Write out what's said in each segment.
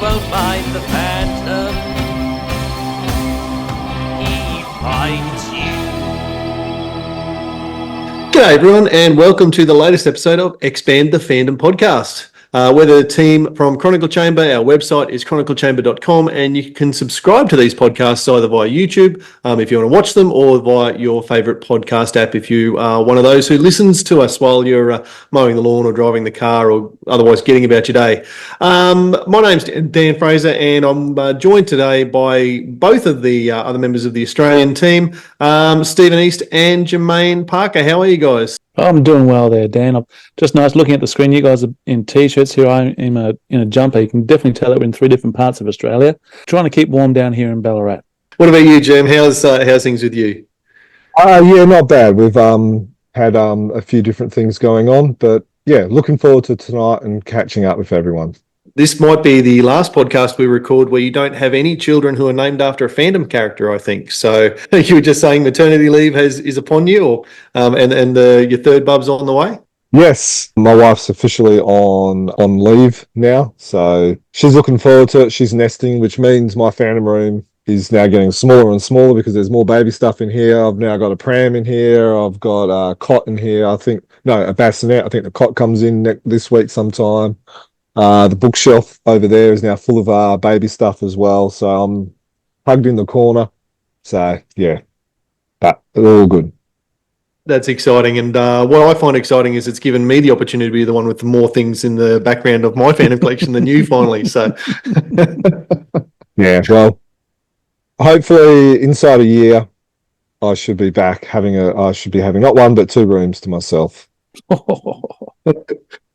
won't mind the phantom. He finds you. G'day everyone and welcome to the latest episode of Expand the Fandom podcast. We're the team from Chronicle Chamber. Our website is chroniclechamber.com and you can subscribe to these podcasts either via YouTube if you want to watch them or via your favourite podcast app if you are one of those who listens to us while you're mowing the lawn or driving the car or otherwise getting about your day. My name's Dan Fraser and I'm joined today by both of the other members of the Australian team, Stephen East and Jermaine Parker. How are you guys? I'm doing well there, Dan. I'm just nice looking at the screen. You guys are in T-shirts. Here I am in a jumper. You can definitely tell that we're in three different parts of Australia. Trying to keep warm down here in Ballarat. What about you, Jim? How's things with you? Yeah, not bad. We've had a few different things going on, but yeah, looking forward to tonight and catching up with everyone. This might be the last podcast we record where you don't have any children who are named after a fandom character, I think. So you were just saying maternity leave is upon you, or and your third bub's on the way? Yes, my wife's officially on leave now, so she's looking forward to it. She's nesting, which means my fandom room is now getting smaller and smaller because there's more baby stuff in here. I've now got a pram in here. I've got a cot in here. A bassinet. I think the cot comes in this week sometime. The bookshelf over there is now full of baby stuff as well. So I'm hugged in the corner. So, yeah, but all good. That's exciting. And what I find exciting is it's given me the opportunity to be the one with more things in the background of my fandom collection than you finally. So, yeah, well, hopefully inside a year, I should be back having not one, but two rooms to myself.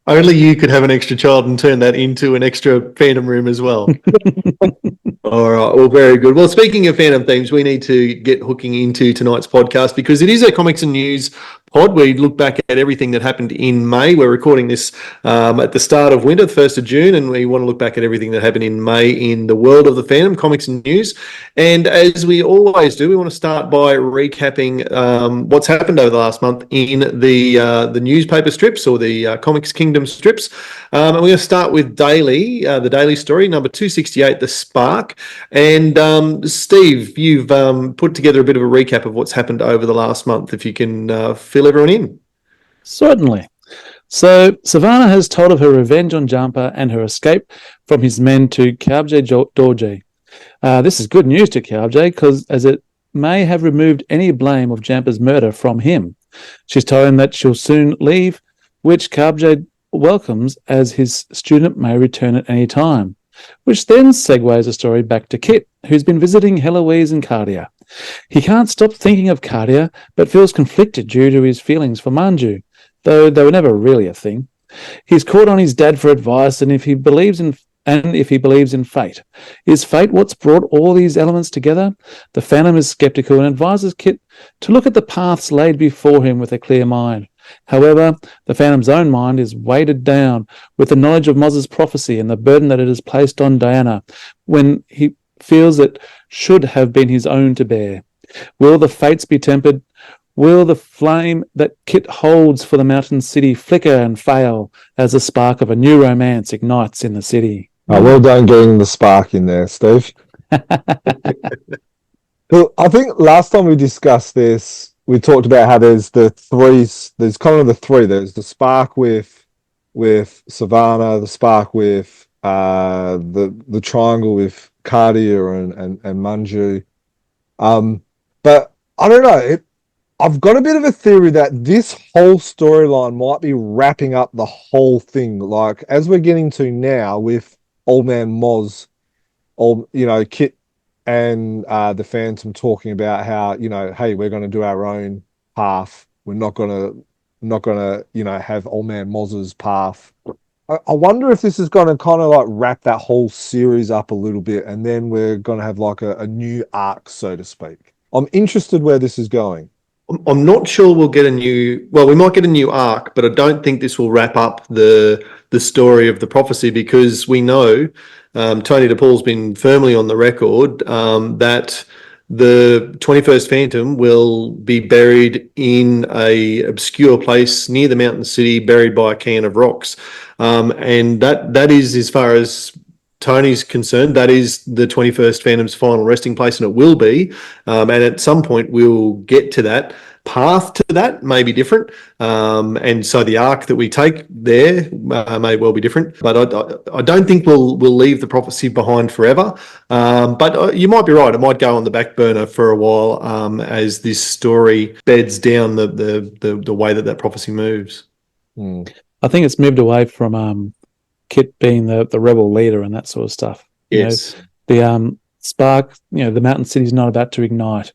Only you could have an extra child and turn that into an extra fandom room as well. All right, well, very good. Well, speaking of fandom themes, we need to get hooking into tonight's podcast because it is a comics and news pod. We look back at everything that happened in May. We're recording this at the start of winter, the 1st of June, and we want to look back at everything that happened in May in the world of the fandom, comics and news. And as we always do, we want to start by recapping what's happened over the last month in the newspaper strips or the Comics Kingdom strips. And we're going to start with the Daily Story, number 268, The Spark. And Steve, you've put together a bit of a recap of what's happened over the last month, if you can fill everyone in. Certainly. So Savannah has told of her revenge on Jumper and her escape from his men to Kabje Dorje. This is good news to Kabje because as it may have removed any blame of Jumper's murder from him. She's told him that she'll soon leave, which Kabje welcomes as his student may return at any time, which then segues the story back to Kit, who's been visiting Heloise and Cardia. He can't stop thinking of Cardia, but feels conflicted due to his feelings for Manju, though they were never really a thing. He's called on his dad for advice, and if he believes in fate. Is fate what's brought all these elements together? The Phantom is skeptical and advises Kit to look at the paths laid before him with a clear mind. However, the Phantom's own mind is weighted down with the knowledge of Moz's prophecy and the burden that it has placed on Diana when he feels it should have been his own to bear. Will the fates be tempered? Will the flame that Kit holds for the mountain city flicker and fail as the spark of a new romance ignites in the city? Oh, well done getting the spark in there, Steve. Well, I think last time we discussed this, we talked about how there's kind of the three. There's the spark with Savannah, the spark with the triangle with Cardia and Manju. But I don't know. I've got a bit of a theory that this whole storyline might be wrapping up the whole thing. Like as we're getting to now with Old Man Moz, Kit and the Phantom talking about how, hey, we're going to do our own path. We're not going to have Old Man Moz's path. I wonder if this is going to kind of like wrap that whole series up a little bit, and then we're going to have like a new arc, so to speak. I'm interested where this is going. I'm not sure we might get a new arc, but I don't think this will wrap up the story of the prophecy, because we know Tony DePaul's been firmly on the record that the 21st Phantom will be buried in a obscure place near the mountain city, buried by a can of rocks. And that is as far as Tony's concerned, that is the 21st Phantom's final resting place, and it will be. And at some point, we'll get to that. Path to that may be different, and so the arc that we take there may well be different. But I don't think we'll leave the prophecy behind forever. But you might be right; it might go on the back burner for a while as this story beds down the way that prophecy moves. I think it's moved away from Kit being the rebel leader and that sort of stuff. Yes, the spark. The Mountain City's not about to ignite.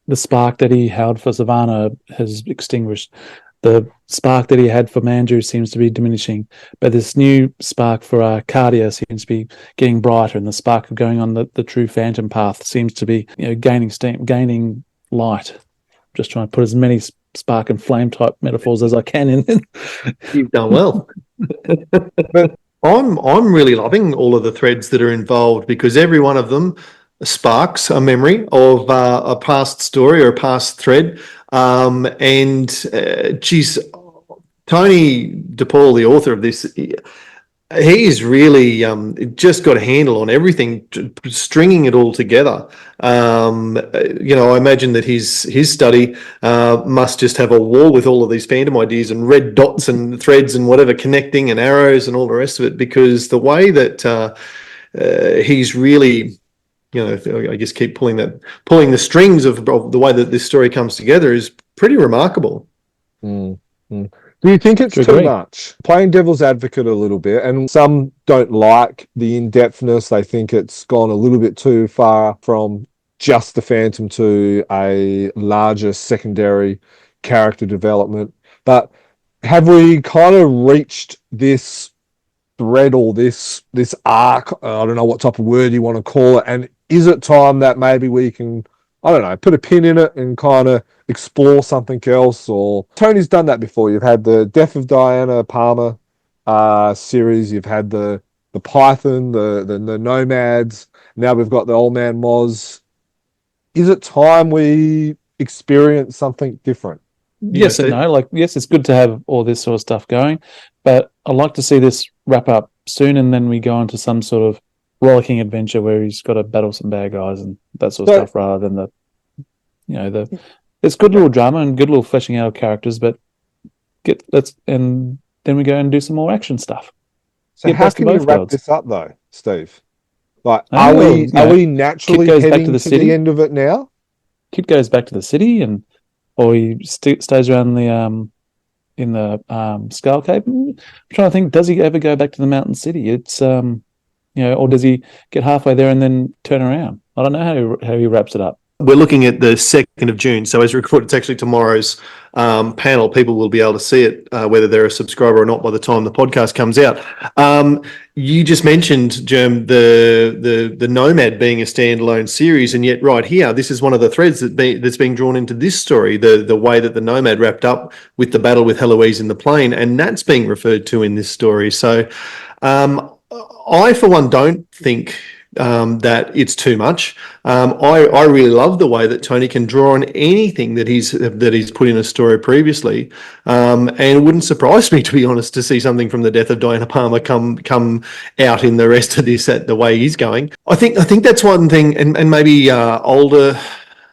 The spark that he held for Savannah has extinguished. The spark that he had for Manju seems to be diminishing. But this new spark for Cardia seems to be getting brighter, and the spark of going on the true Phantom path seems to be gaining steam, gaining light. Just trying to put as many spark and flame type metaphors as I can in. You've done well. But I'm really loving all of the threads that are involved, because every one of them sparks a memory of a past story or a past thread. Geez, Tony DePaul, the author of this, he's really just got a handle on everything, stringing it all together. I imagine that his study must just have a wall with all of these Phantom ideas and red dots and threads and whatever connecting and arrows and all the rest of it, because the way that he's really, I guess keep pulling the strings of the way that this story comes together is pretty remarkable. Do you think it's too much? Playing devil's advocate a little bit, and some don't like the in-depthness. They think it's gone a little bit too far from just the Phantom to a larger secondary character development. But have we kind of reached this thread or this arc? I don't know what type of word you want to call it. And is it time that maybe we can, I don't know, put a pin in it and kind of explore something else? Or Tony's done that before. You've had the Death of Diana Palmer series. You've had the Python, the Nomads. Now we've got the Old Man Moz. Is it time we experience something different? Yes and no. Yes, it's good to have all this sort of stuff going, but I'd like to see this wrap up soon, and then we go into some sort of rollicking adventure where he's got to battle some bad guys and that sort of stuff, rather than it's good little drama and good little fleshing out of characters, but and then we go and do some more action stuff. So how can we wrap this up though, Steve? Are we naturally heading to the end of it now? Kid goes back to the city, or he stays around in the Skull Cape. I'm trying to think, does he ever go back to the Mountain City? It's or does he get halfway there and then turn around? I don't know how he wraps it up. We're looking at the 2nd of June. So as we record, it's actually tomorrow's panel. People will be able to see it, whether they're a subscriber or not, by the time the podcast comes out. You just mentioned, Germ, the Nomad being a standalone series, and yet right here, this is one of the threads that's being drawn into this story, the way that the Nomad wrapped up with the battle with Heloise in the plane, and that's being referred to in this story. So I, for one, don't think that it's too much. I really love the way that Tony can draw on anything that he's put in a story previously, and it wouldn't surprise me, to be honest, to see something from the Death of Diana Palmer come out in the rest of this at the way he's going. I think that's one thing, and maybe older.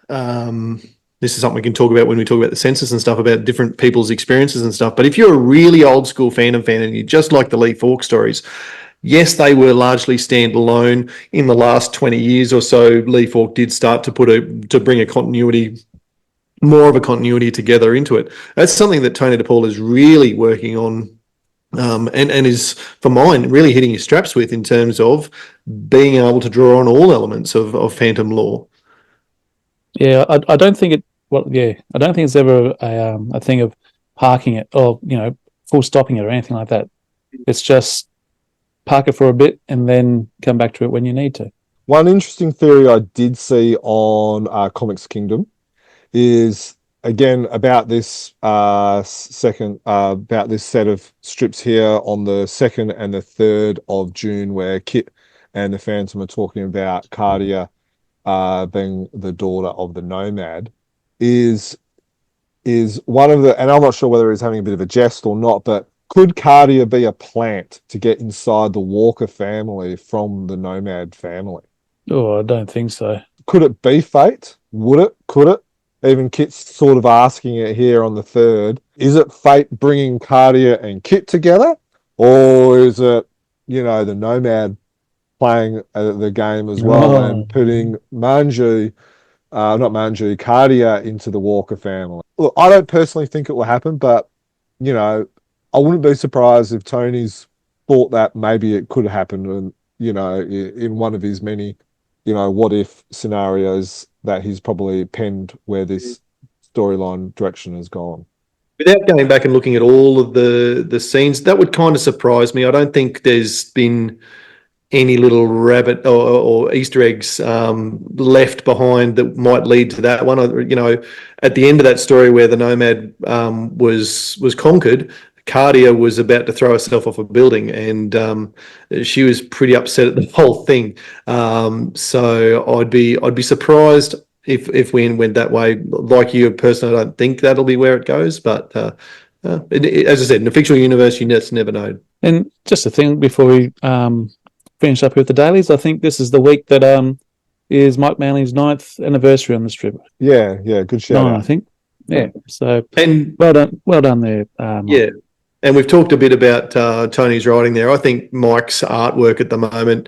This is something we can talk about when we talk about the census and stuff, about different people's experiences and stuff. But if you're a really old school Phantom fan and you just like the Lee Falk stories, yes, they were largely standalone. In the last 20 years or so, Lee Falk did start to bring more of a continuity together into it. That's something that Tony DePaul is really working on, and is, for mine, really hitting his straps with, in terms of being able to draw on all elements of Phantom lore. Yeah, I don't think it. Well, yeah, I don't think it's ever a thing of parking it or full stopping it or anything like that. It's just park it for a bit and then come back to it when you need to. One interesting theory I did see on Comics Kingdom is, again, about this about this set of strips here on the 2nd and the 3rd of June, where Kit and the Phantom are talking about Cardia being the daughter of the Nomad, is one of the, and I'm not sure whether he's having a bit of a jest or not, but Could Cardia be a plant to get inside the Walker family from the Nomad family? Oh, I don't think so. Could it be fate? Would it? Could it? Even Kit's sort of asking it here on the third. Is it fate bringing Cardia and Kit together? Or is it, the Nomad playing the game as well and putting Cardia into the Walker family? Look, I don't personally think it will happen, but, I wouldn't be surprised if Tony's thought that maybe it could happen and, in one of his many, what if scenarios that he's probably penned where this storyline direction has gone. Without going back and looking at all of the scenes, that would kind of surprise me. I don't think there's been any little rabbit or Easter eggs left behind that might lead to that one. At the end of that story where the Nomad was conquered, Cardia was about to throw herself off a building, and she was pretty upset at the whole thing. So I'd be surprised if we went that way. Like you personally, I don't think that'll be where it goes. But as I said, in the fictional universe, you just never know. And just a thing before we finish up with the dailies, I think this is the week that is Mike Manley's 9th anniversary on the strip. Yeah, good shout out. I think. Yeah. So And well done there. yeah. And we've talked a bit about Tony's writing there. I think Mike's artwork at the moment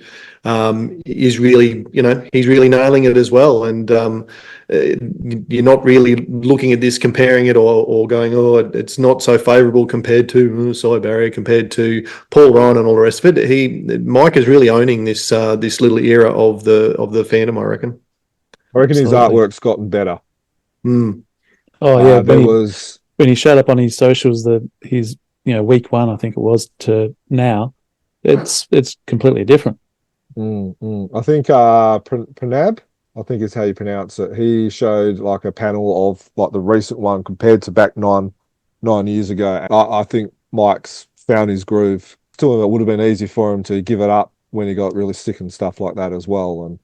is really, he's really nailing it as well. And you're not really looking at this, comparing it or going, it's not so favourable compared to Cy Barrier, compared to Paul Ryan and all the rest of it. Mike is really owning this little era of the fandom, I reckon. I reckon his artwork's gotten better. Mm. Oh yeah, when he showed up on his socials that he's week 1, I think it was, to now, it's completely different. I think Pranab, I think is how you pronounce it. He showed like a panel of like the recent one compared to back nine years ago. I think Mike's found his groove. Still, it would have been easy for him to give it up when he got really sick and stuff like that as well. And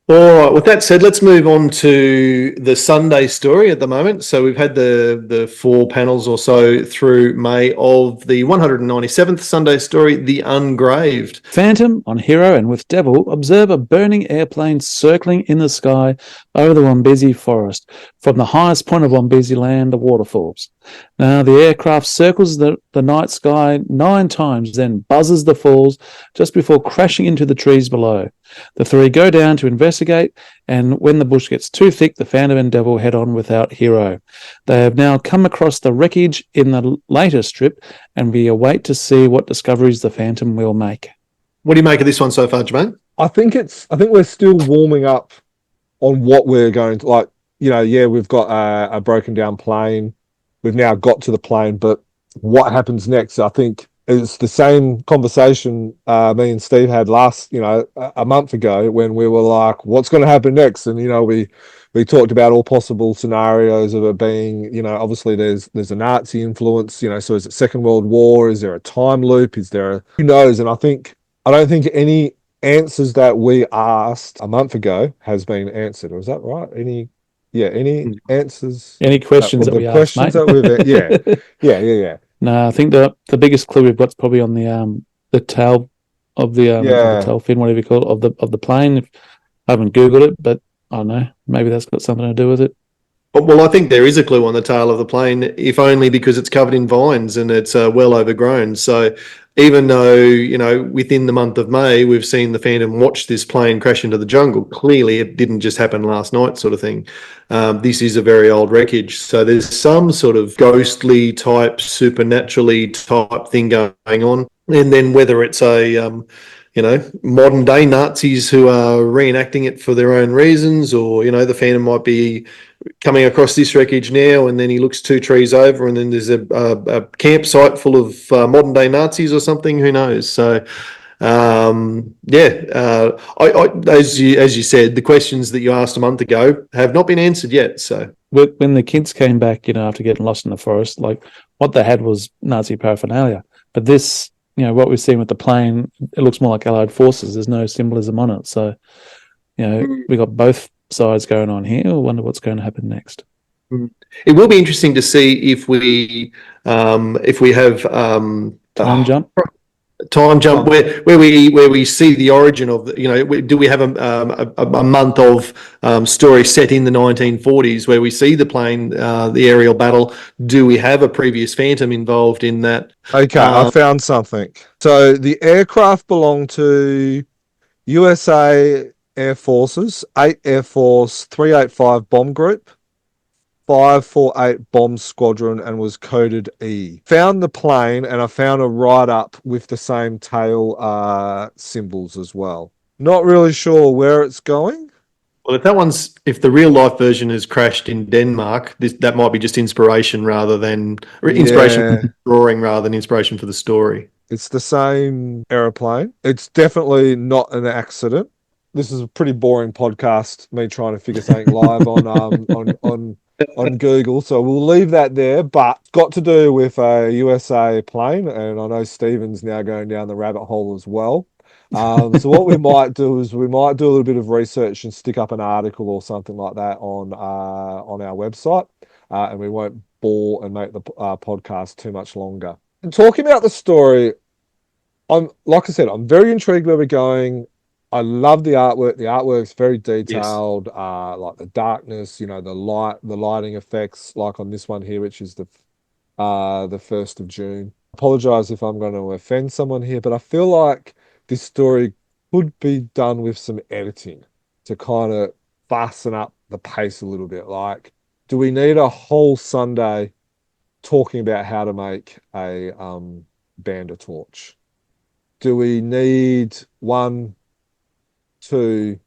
all right, with that said, let's move on to the Sunday story at the moment. So we've had the 4 panels or so through May of the 197th Sunday story, The Ungraved. Phantom on Hero and with Devil observe a burning airplane circling in the sky over the Wambezi forest from the highest point of Wambezi land, the waterfalls. Now, the aircraft circles the night sky 9 times, then buzzes the falls just before crashing into the trees below. The 3 go down to investigate, and when the bush gets too thick, the Phantom and Devil head on without Hero. They have now come across the wreckage in the later strip, and we await to see what discoveries the Phantom will make. What do you make of this one so far, Jermaine? I think we're still warming up on what we're going to like. We've got a broken down plane. We've now got to the plane, but what happens next? I think it's the same conversation me and Steve had a month ago when we were like, what's going to happen next? And, we talked about all possible scenarios of it being, obviously there's a Nazi influence, so is it Second World War? Is there a time loop? Who knows? And I don't think any answers that we asked a month ago has been answered. Was that right? Any answers? Any questions that we asked, mate? Yeah. No, I think the biggest clue we've got is probably on the tail of the tail fin, whatever you call it, of the plane. I haven't Googled it, but I don't know. Maybe that's got something to do with it. Well, I think there is a clue on the tail of the plane, if only because it's covered in vines and it's well overgrown. So even though, within the month of May, we've seen the Phantom watch this plane crash into the jungle, clearly it didn't just happen last night sort of thing. This is a very old wreckage. So there's some sort of ghostly type, supernaturally type thing going on. And then whether it's modern day Nazis who are reenacting it for their own reasons, or, the Phantom might be coming across this wreckage now and then he looks 2 trees over and then there's a campsite full of modern day Nazis or something, who knows? So, as you said, the questions that you asked a month ago have not been answered yet. So when the kids came back, after getting lost in the forest, like what they had was Nazi paraphernalia. But this, what we've seen with the plane, it looks more like Allied forces. There's no symbolism on it. So, we got both sides going on here. I wonder what's going to happen next. It will be interesting to see if we have Time jump. time jump where we see the origin of do we have a month of story set in the 1940s where we see the plane, the aerial battle? Do we have a previous Phantom involved in that? Okay, I found something. So the aircraft belonged to USA Air Forces, 8 Air Force 385 Bomb Group, 548 Bomb Squadron, and was coded E. Found the plane, and I found a write-up with the same tail symbols as well. Not really sure where it's going. Well, if the real life version has crashed in Denmark, that might be just inspiration rather than inspiration for the drawing rather than inspiration for the story. It's the same aeroplane. It's definitely not an accident. This is a pretty boring podcast, me trying to figure something live on Google. So we'll leave that there, but it's got to do with a USA plane, and I know Stephen's now going down the rabbit hole as well. So what we might do is we might do a little bit of research and stick up an article or something like that on our website, and we won't bore and make the podcast too much longer. And talking about the story, like I said, I'm very intrigued where we're going. I love the artwork. The artwork's very detailed, like the darkness, the lighting effects, like on this one here, which is the 1st of June. Apologize if I'm going to offend someone here, but I feel like this story could be done with some editing to kind of fasten up the pace a little bit. Like, do we need a whole Sunday talking about how to make a band of torch? Do we need 1, 2,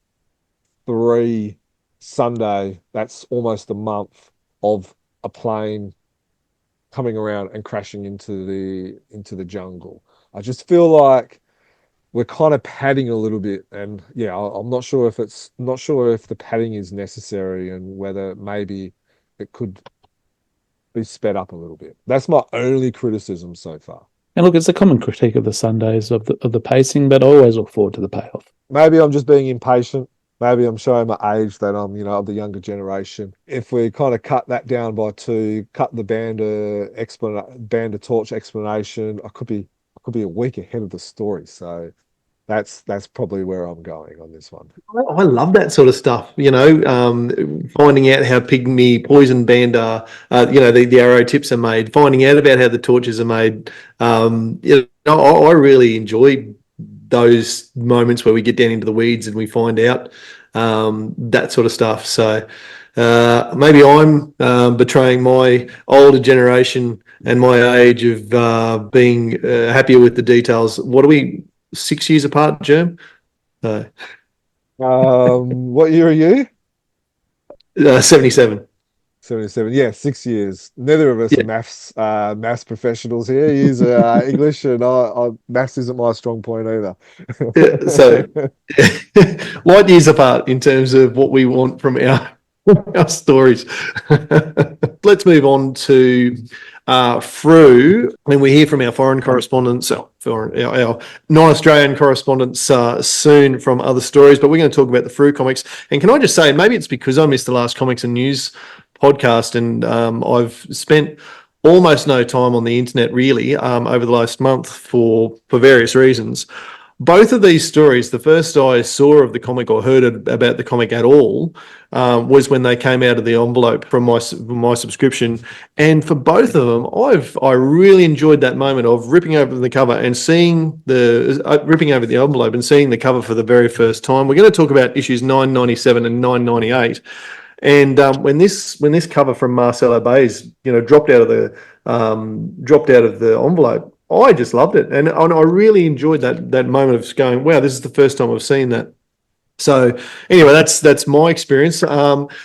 3 Sunday? That's almost a month of a plane coming around and crashing into the jungle. I just feel like we're kind of padding a little bit, and I'm not sure if the padding is necessary and whether maybe it could be sped up a little bit. That's my only criticism so far. And look, it's a common critique of the Sundays of the pacing, but I always look forward to the payoff. Maybe I'm just being impatient. Maybe I'm showing my age that I'm, of the younger generation. If we kind of cut that down by 2, cut the band of torch explanation, I could be a week ahead of the story. So that's probably where I'm going on this one. I love that sort of stuff, finding out how pygmy poison band are, the arrow tips are made, finding out about how the torches are made. I really enjoy those moments where we get down into the weeds and we find out that sort of stuff. So maybe I'm betraying my older generation and my age of being happier with the details. What are we, 6 years apart, Germ? What year are you? 77. 77. Yeah, 6 years. Neither of us are maths professionals here. He's English, and maths isn't my strong point either. So, light years apart in terms of what we want from our stories. Let's move on to Frew, and we hear from our foreign correspondents, our non-Australian correspondents soon from other stories, but we're going to talk about the Frew comics. And can I just say, and maybe it's because I missed the last Comics and News podcast, and I've spent almost no time on the internet really over the last month for various reasons. Both of these stories, the first I saw of the comic or heard about the comic at all was when they came out of the envelope from my subscription. And for both of them, I really enjoyed that moment of ripping over the cover and seeing ripping over the envelope and seeing the cover for the very first time. We're going to talk about issues 997 and 998. And when this cover from Marcelo Bays, dropped out of the envelope, I just loved it, and I really enjoyed that moment of going, wow, this is the first time I've seen that. So anyway, that's my experience.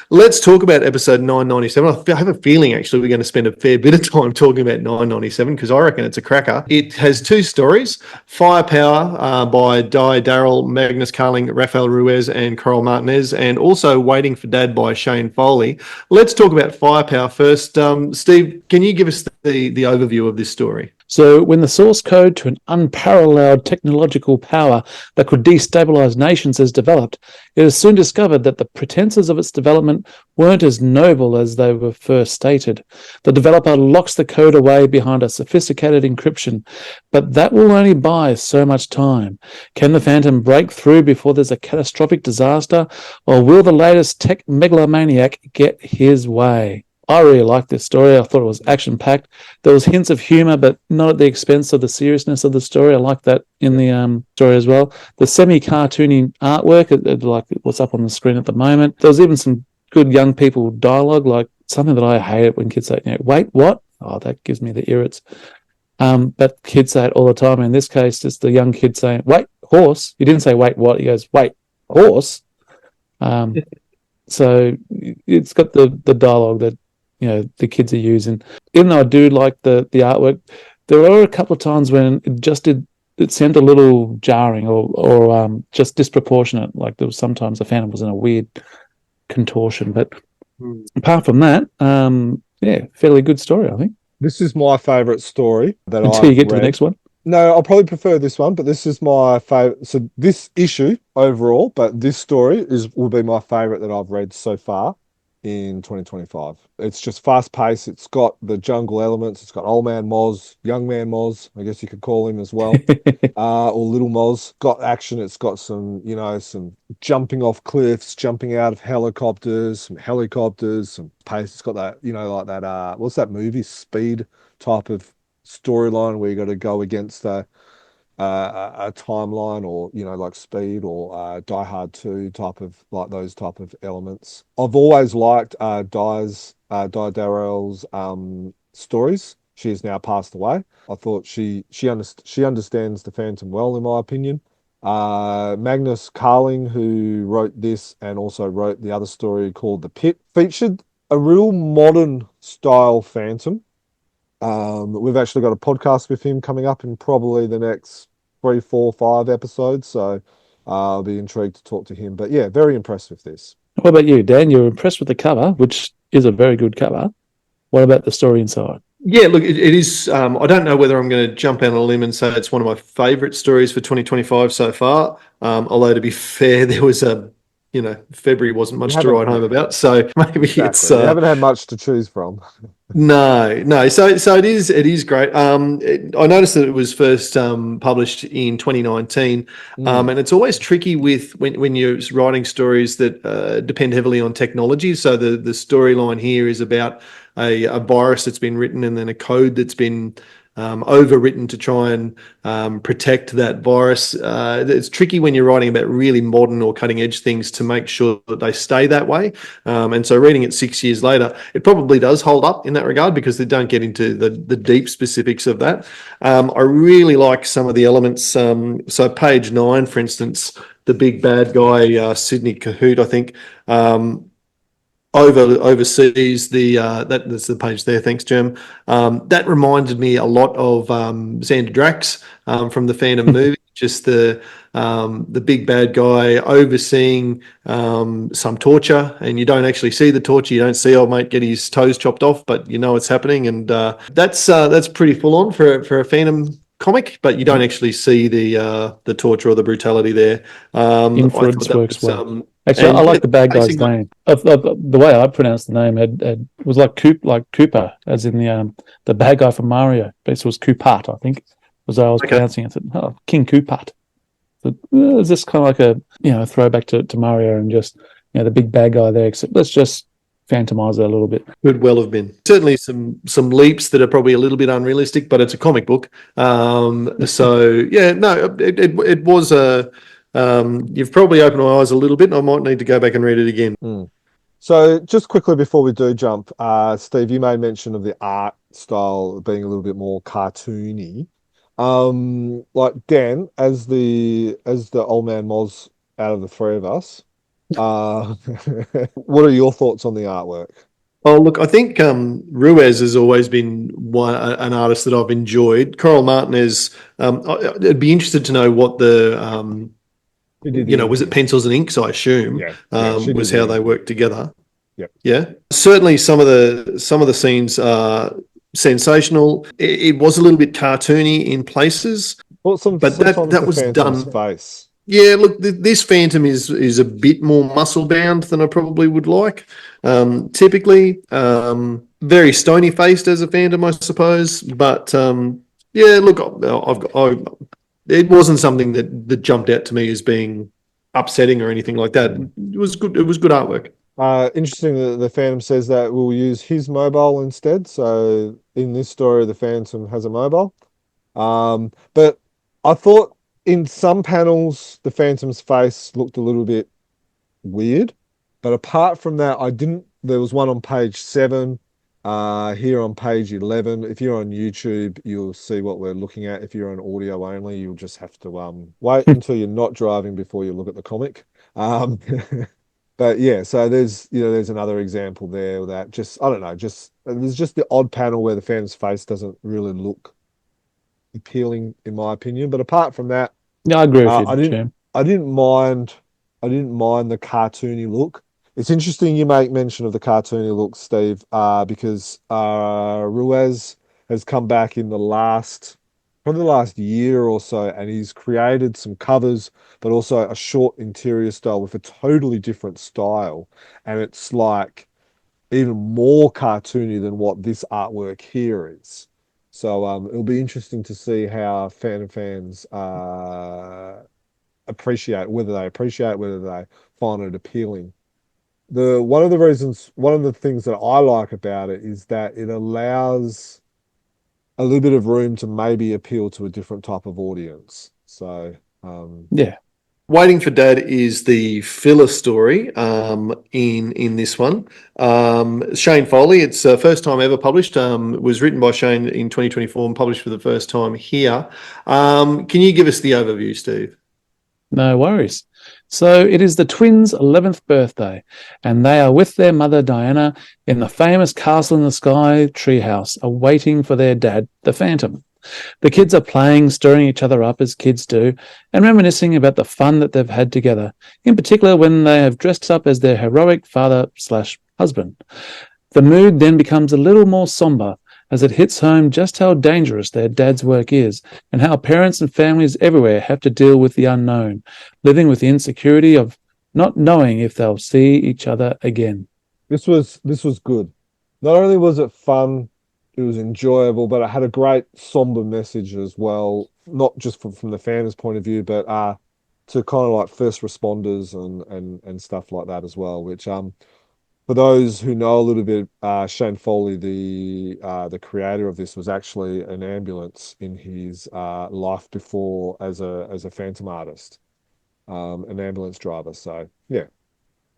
Let's talk about episode 997. I have a feeling actually we're going to spend a fair bit of time talking about 997 because I reckon it's a cracker. It has 2 stories: Firepower by Di Darrell, Magnus Carling, Rafael Ruiz, and Coral Martinez, and also Waiting for Dad by Shane Foley. Let's talk about Firepower first. Steve, can you give us the overview of this story? So when the source code to an unparalleled technological power that could destabilize nations is developed, it is soon discovered that the pretenses of its development weren't as noble as they were first stated. The developer locks the code away behind a sophisticated encryption, but that will only buy so much time. Can the Phantom break through before there's a catastrophic disaster, or will the latest tech megalomaniac get his way? I really liked this story. I thought it was action-packed. There was hints of humor, but not at the expense of the seriousness of the story. I like that in the story as well. The semi-cartoony artwork, like what's up on the screen at the moment. There was even some good young people dialogue, like something that I hate when kids say, wait, what? Oh, that gives me the irrits. But kids say it all the time. In this case, it's the young kid saying, wait, horse. He didn't say, wait, what? He goes, wait, horse. So it's got the dialogue that the kids are using. Even though I do like the artwork, there were a couple of times when it seemed a little jarring or just disproportionate. Like there was sometimes the Phantom was in a weird contortion, but apart from that, fairly good story, I think. This is my favourite story that Until you get to the next one. No, I'll probably prefer this one, but this is my favourite. So this issue overall, but this story will be my favourite that I've read so far in 2025. It's just fast paced. It's got the jungle elements. It's got old man Moz, young man Moz, I guess you could call him as well, or little Moz. Got action. It's got some jumping off cliffs, jumping out of helicopters, some pace. It's got that, like that. What's that movie? Speed type of storyline where you got to go against a timeline, or like Speed or Die Hard 2 type of, like those type of elements. I've always liked Di Darrell's stories. She has now passed away. I thought she understands the Phantom well, in my opinion. Magnus Carling, who wrote this and also wrote the other story called The Pit, featured a real modern style Phantom. We've actually got a podcast with him coming up in probably the next 3, 4, 5 episodes. So I'll be intrigued to talk to him. But yeah, very impressed with this. What about you, Dan? You're impressed with the cover, which is a very good cover. What about the story inside? Yeah, look, it is. I don't know whether I'm going to jump out on a limb and say it's one of my favourite stories for 2025 so far. Although, to be fair, there was February wasn't much to write home about, so maybe it's. You haven't had much to choose from. No. So it is great. I noticed that it was first published in 2019, and it's always tricky with when you're writing stories that depend heavily on technology. So the storyline here is about a virus that's been written and then a code that's been overwritten to try and protect that virus. It's tricky when you're writing about really modern or cutting edge things to make sure that they stay that way. And so reading it 6 years later, it probably does hold up in that regard because they don't get into the deep specifics of that. I really like some of the elements. So page 9, for instance, the big bad guy, Sidney Cahoot, I think, oversees that's the page there. Thanks, Jim. That reminded me a lot of Xander Drax from the Phantom movie. Just the big bad guy overseeing some torture, and you don't actually see the torture. You don't see old mate get his toes chopped off, but you know it's happening, and that's pretty full on for a Phantom comic. But you don't actually see the torture or the brutality there. Inference works well. Actually, I like the bad guy's name. The way I pronounced the name was like Cooper, as in the bad guy from Mario. But it was Koopat, I think, was how I was pronouncing it. Oh, King Koopat. But, it's just kind of like a throwback to Mario and just the big bad guy there. Except let's just phantomize it a little bit. Could well have been. Certainly some leaps that are probably a little bit unrealistic, but it's a comic book. So yeah, no, it was a. You've probably opened my eyes a little bit, and I might need to go back and read it again. So just quickly before we do jump, Steve, you made mention of the art style being a little bit more cartoony. Like Dan, as the old man Moz out of the three of us, what are your thoughts on the artwork? Oh, look, I think Ruiz has always been an artist that I've enjoyed. Coral Martinez, I'd be interested to know what the was it pencils and inks? I assume was how they worked together. Yep. Yeah, certainly some of the scenes are sensational. It was a little bit cartoony in places, Put some but slip on that the was Phantom's done. face. Yeah, look, this Phantom is a bit more muscle bound than I probably would like. Typically, very stony faced as a Phantom, I suppose. But yeah, look, it wasn't something that jumped out to me as being upsetting or anything like that. It was good. It was good artwork. Interesting that the Phantom says that we'll use his mobile instead. So in this story, the Phantom has a mobile. But I thought in some panels the Phantom's face looked a little bit weird. But apart from that, I didn't. There was one on page 7, here on page 11. If you're on YouTube, you'll see what we're looking at. If you're on audio only, you'll just have to wait until you're not driving before you look at the comic. Um, but yeah, so there's another example there that just I don't know, just there's just the odd panel where the Phantom's face doesn't really look appealing in my opinion. But apart from that, Yeah, I agree with uh, you, I didn't Jam. I didn't mind the cartoony look. It's interesting you make mention of the cartoony look, Steve, because Ruiz has come back in probably the last year or so, and he's created some covers, but also a short interior style with a totally different style, and it's like even more cartoony than what this artwork here is. So it'll be interesting to see how fans whether they appreciate, whether they find it appealing. One of the things that I like about it is that it allows a little bit of room to maybe appeal to a different type of audience. So Yeah. Waiting for Dad is the filler story in this one. Shane Foley, it's first time ever published. Was written by Shane in 2024 and published for the first time here. Can you give us the overview, Steve? No worries. So it is the twins' 11th birthday, and they are with their mother Diana in the famous Castle in the Sky treehouse, awaiting for their dad, the Phantom. The kids are playing, stirring each other up as kids do, and reminiscing about the fun that they've had together, in particular when they have dressed up as their heroic father/husband. The mood then becomes a little more somber as it hits home just how dangerous their dad's work is and how parents and families everywhere have to deal with the unknown, living with the insecurity of not knowing if they'll see each other again. this was good. Not only was it fun, it was enjoyable, but it had a great somber message as well, not just from the fans' point of view, but to kind of like first responders and stuff like that as well. Which for those who know a little bit, Shane Foley, the creator of this, was actually an ambulance in his life before as a Phantom artist, an ambulance driver. So yeah.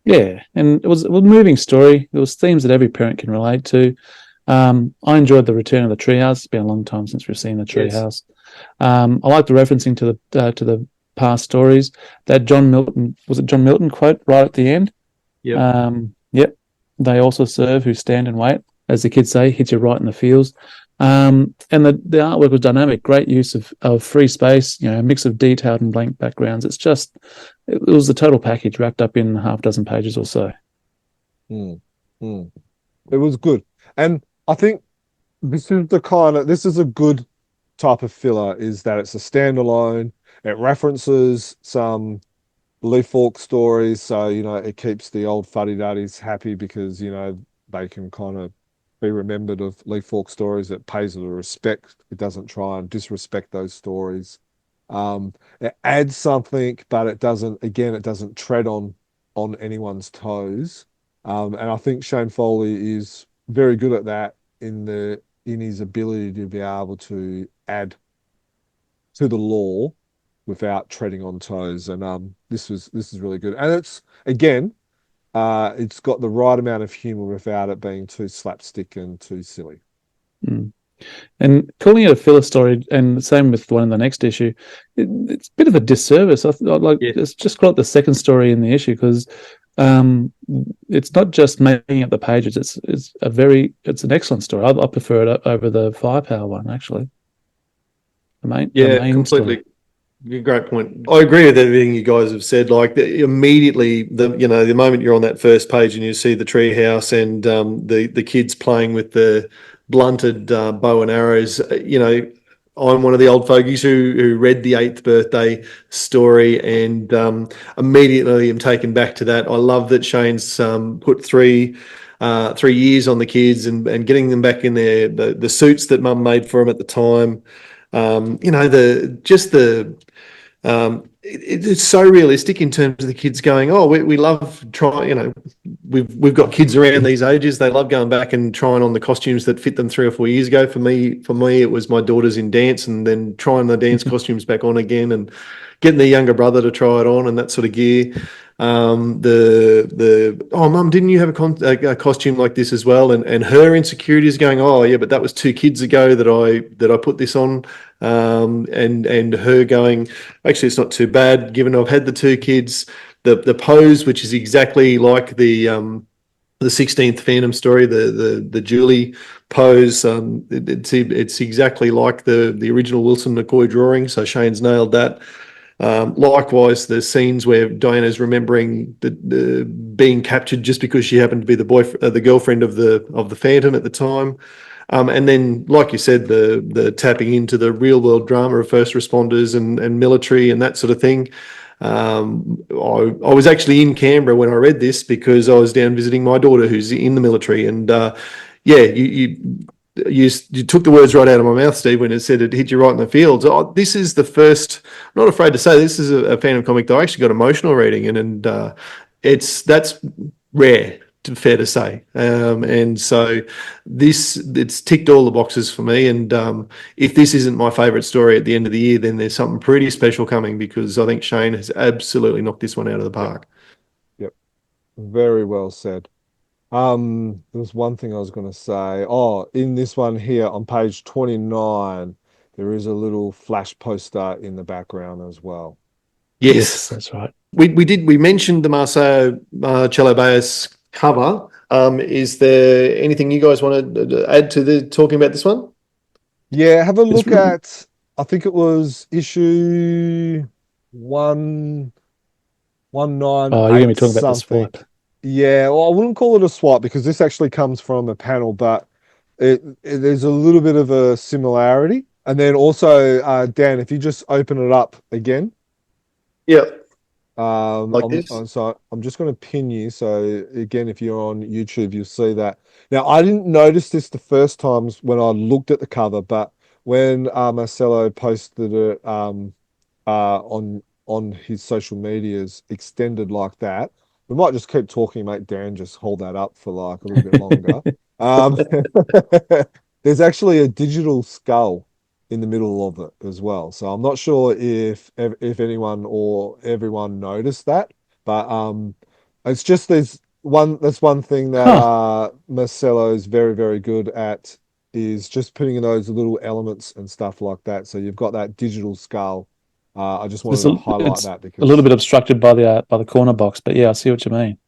Yeah, and it was a moving story. There was themes that every parent can relate to. I enjoyed the return of the treehouse. It's been a long time since we've seen the treehouse. I like the referencing to the past stories. That John Milton quote right at the end? Yeah. Yep. They also serve who stand and wait, as the kids say, hit you right in the feels. And the artwork was dynamic. Great use of free space. A mix of detailed and blank backgrounds. It was the total package wrapped up in half a dozen pages or so. Mm, mm. It was good, and I think this is a good type of filler, is that it's a standalone. It references some Leaf Fork stories, so it keeps the old fuddy-duddies happy because they can kind of be remembered of Leaf Fork stories. It pays the respect. It doesn't try and disrespect those stories. It adds something, but it doesn't tread on anyone's toes. And I think Shane Foley is very good at that in his ability to be able to add to the lore without treading on toes. And this is really good. And it's got the right amount of humor without it being too slapstick and too silly. Mm. And calling it a filler story, and the same with the one in the next issue, it's a bit of a disservice. It's just call it the second story in the issue because it's not just making up the pages. It's an excellent story. I prefer it over the Firepower one actually. The main completely. story. Great point. I agree with everything you guys have said. Like immediately, the moment you're on that first page and you see the treehouse and the kids playing with the blunted bow and arrows. I'm one of the old fogies who read the eighth birthday story, and immediately am taken back to that. I love that Shane's put 3 years on the kids and getting them back in the suits that Mum made for them at the time. It's so realistic in terms of the kids going, oh, we love trying, we've got kids around these ages. They love going back and trying on the costumes that fit them 3 or 4 years ago. For me, it was my daughters in dance, and then trying the dance costumes back on again, and getting their younger brother to try it on and that sort of gear. Oh, Mum, didn't you have a costume like this as well? And her insecurities going, oh yeah, but that was 2 kids ago that I put this on. And her going, actually, it's not too bad given I've had the 2 kids. The pose, which is exactly like the 16th Phantom story, the Julie pose. It's exactly like the original Wilson McCoy drawing. So Shane's nailed that. Likewise, the scenes where Diana's remembering the being captured just because she happened to be the girlfriend of the Phantom at the time. And then, like you said, the tapping into the real world drama of first responders and military and that sort of thing. I was actually in Canberra when I read this because I was down visiting my daughter who's in the military, and you took the words right out of my mouth, Steve, when it said it hit you right in the fields. Oh, this is the first. I'm not afraid to say this is a Phantom comic that I actually got emotional reading, and that's rare. Fair to say, and so it's ticked all the boxes for me. And if this isn't my favourite story at the end of the year, then there's something pretty special coming, because I think Shane has absolutely knocked this one out of the park. Yep. Very well said. There was one thing I was going to say. Oh, in this one here on page 29, there is a little flash poster in the background as well. Yes, that's right. We mentioned the Marcello Baez cover. Is there anything you guys want to add to the talking about this one? Yeah, have a look at, I think it was issue 119. Oh, you're going to be talking about the swipe. Yeah, well, I wouldn't call it a swap because this actually comes from a panel, but there's a little bit of a similarity. And then also, Dan, if you just open it up again. Yeah. Like this. So I'm just going to pin you. So again, if you're on YouTube, you'll see that. Now, I didn't notice this the first times when I looked at the cover, but when Marcelo posted it on his social medias extended like that, we might just keep talking, mate. Dan, just hold that up for like a little bit longer. There's actually a digital skull in the middle of it as well. So I'm not sure if anyone or everyone noticed that, but it's just that's one thing that Marcelo is very, very good at, is just putting in those little elements and stuff like that. So you've got that digital skull. I just wanted to highlight that because a little bit obstructed by the corner box, but yeah, I see what you mean.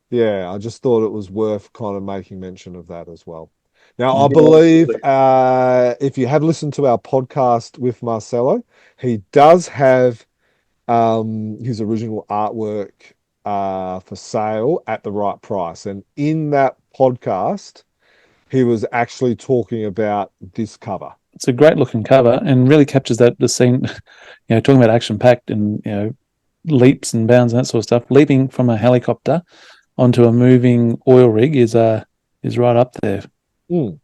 Yeah, I just thought it was worth kind of making mention of that as well. Now, I believe if you have listened to our podcast with Marcelo, he does have his original artwork for sale at the right price. And in that podcast, he was actually talking about this cover. It's a great looking cover and really captures the scene, talking about action packed and, leaps and bounds and that sort of stuff. Leaping from a helicopter onto a moving oil rig is right up there. Let's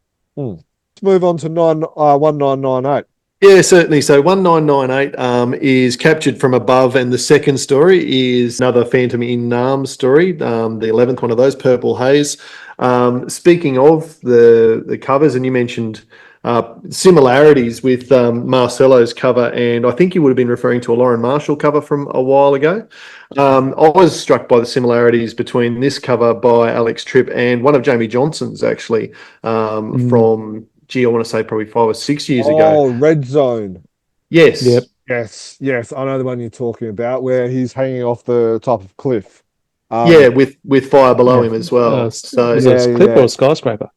move on to 1998. Yeah, certainly. So 1998 is captured from above, and the second story is another Phantom in Nam story, the 11th one of those, Purple Haze. Speaking of the covers, and you mentioned similarities with Marcelo's cover, and I think you would have been referring to a Lauren Marshall cover from a while ago. I was struck by the similarities between this cover by Alex Tripp and one of Jamie Johnson's, actually, from, I want to say probably 5 or 6 years ago. Oh, Red Zone. Yes. Yep. Yes. I know the one you're talking about, where he's hanging off the top of a cliff. With fire below him as well. Was it a cliff or a skyscraper?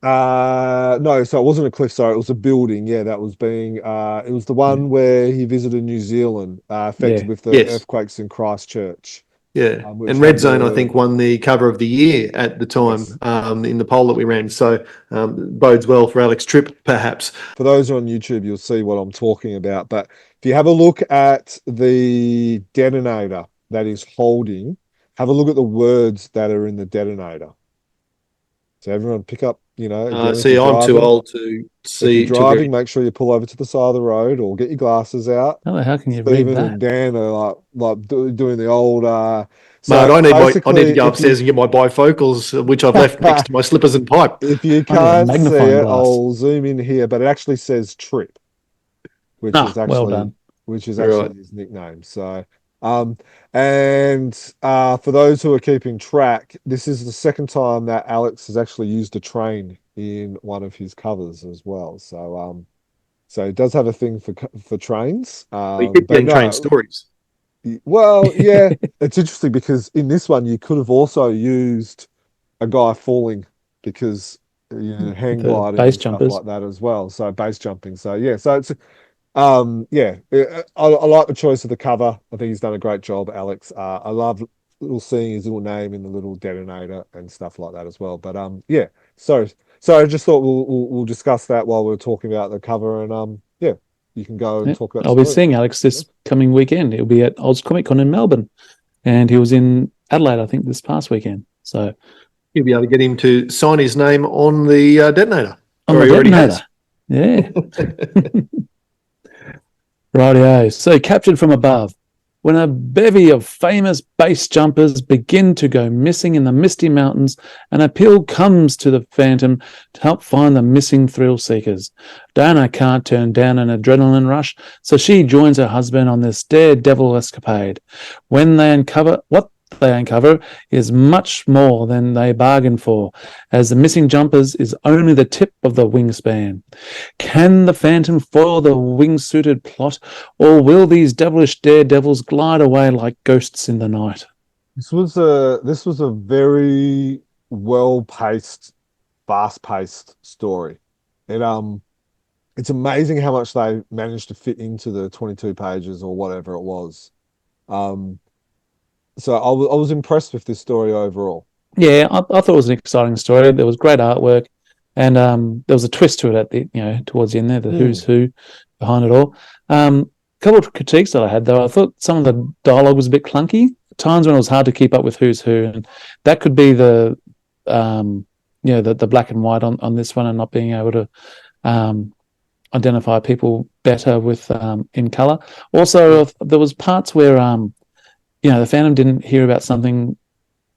No, so it wasn't a cliff, sorry, it was a building. Yeah, that was being it was the one where he visited New Zealand, affected with the earthquakes in Christchurch. Yeah, which and Red had Zone, I the think, won the cover of the year at the time yes. in the poll that we ran. So bodes well for Alex Tripp, perhaps. For those who are on YouTube, you'll see what I'm talking about. But if you have a look at the detonator that is holding, have a look at the words that are in the detonator. So everyone pick up, again, if See, you're I'm too driving, old to if you're see to driving, read. make sure you pull over to the side of the road or get your glasses out. Oh, how can you read Stephen that? and Dan are doing the old. Mate, So I need to basically, go upstairs and get my bifocals, which I've left next to my slippers and pipe. if you I need a can't see magnifying it, glass. I'll zoom in here. But it actually says Trip, which is Ah, well actually done. Right. his nickname. So, um, and for those who are keeping track, this is the second time that Alex has actually used a train in one of his covers as well. So he does have a thing for trains. You keep But getting train no, stories. well, yeah, it's interesting because in this one you could have also used a guy falling because hang The gliding base and stuff jumpers. like that as well. So base jumping. So yeah, so it's yeah, I like the choice of the cover. I think he's done a great job, Alex. I love little seeing his little name in the little detonator and stuff like that as well. But yeah, so I just thought we'll discuss that while we're talking about the cover and yeah, you can go and Yeah. talk about the I'll be story. seeing Alex this coming weekend. He'll be at Oz Comic Con in Melbourne, and he was in Adelaide, I think, this past weekend. So You'll be able to get him to sign his name on the detonator. on Or the he already detonator. has. Yeah. Rightio. So captured from above. When a bevy of famous base jumpers begin to go missing in the misty mountains, an appeal comes to the Phantom to help find the missing thrill seekers. Diana can't turn down an adrenaline rush, so she joins her husband on this daredevil escapade. What they uncover is much more than they bargained for, as the missing jumpers is only the tip of the wingspan. Can the Phantom foil the wingsuited plot, or will these devilish daredevils glide away like ghosts in the night? This was a very well-paced, fast-paced story. It's amazing how much they managed to fit into the 22 pages or whatever it was. Um, so I was impressed with this story overall. Yeah, I thought it was an exciting story. There was great artwork, and there was a twist to it at the towards the end there, the who's who behind it all. A couple of critiques that I had though. I thought some of the dialogue was a bit clunky at times when it was hard to keep up with who's who, and that could be the the black and white on this one and not being able to identify people better with in color. Also, there was parts where the Phantom didn't hear about something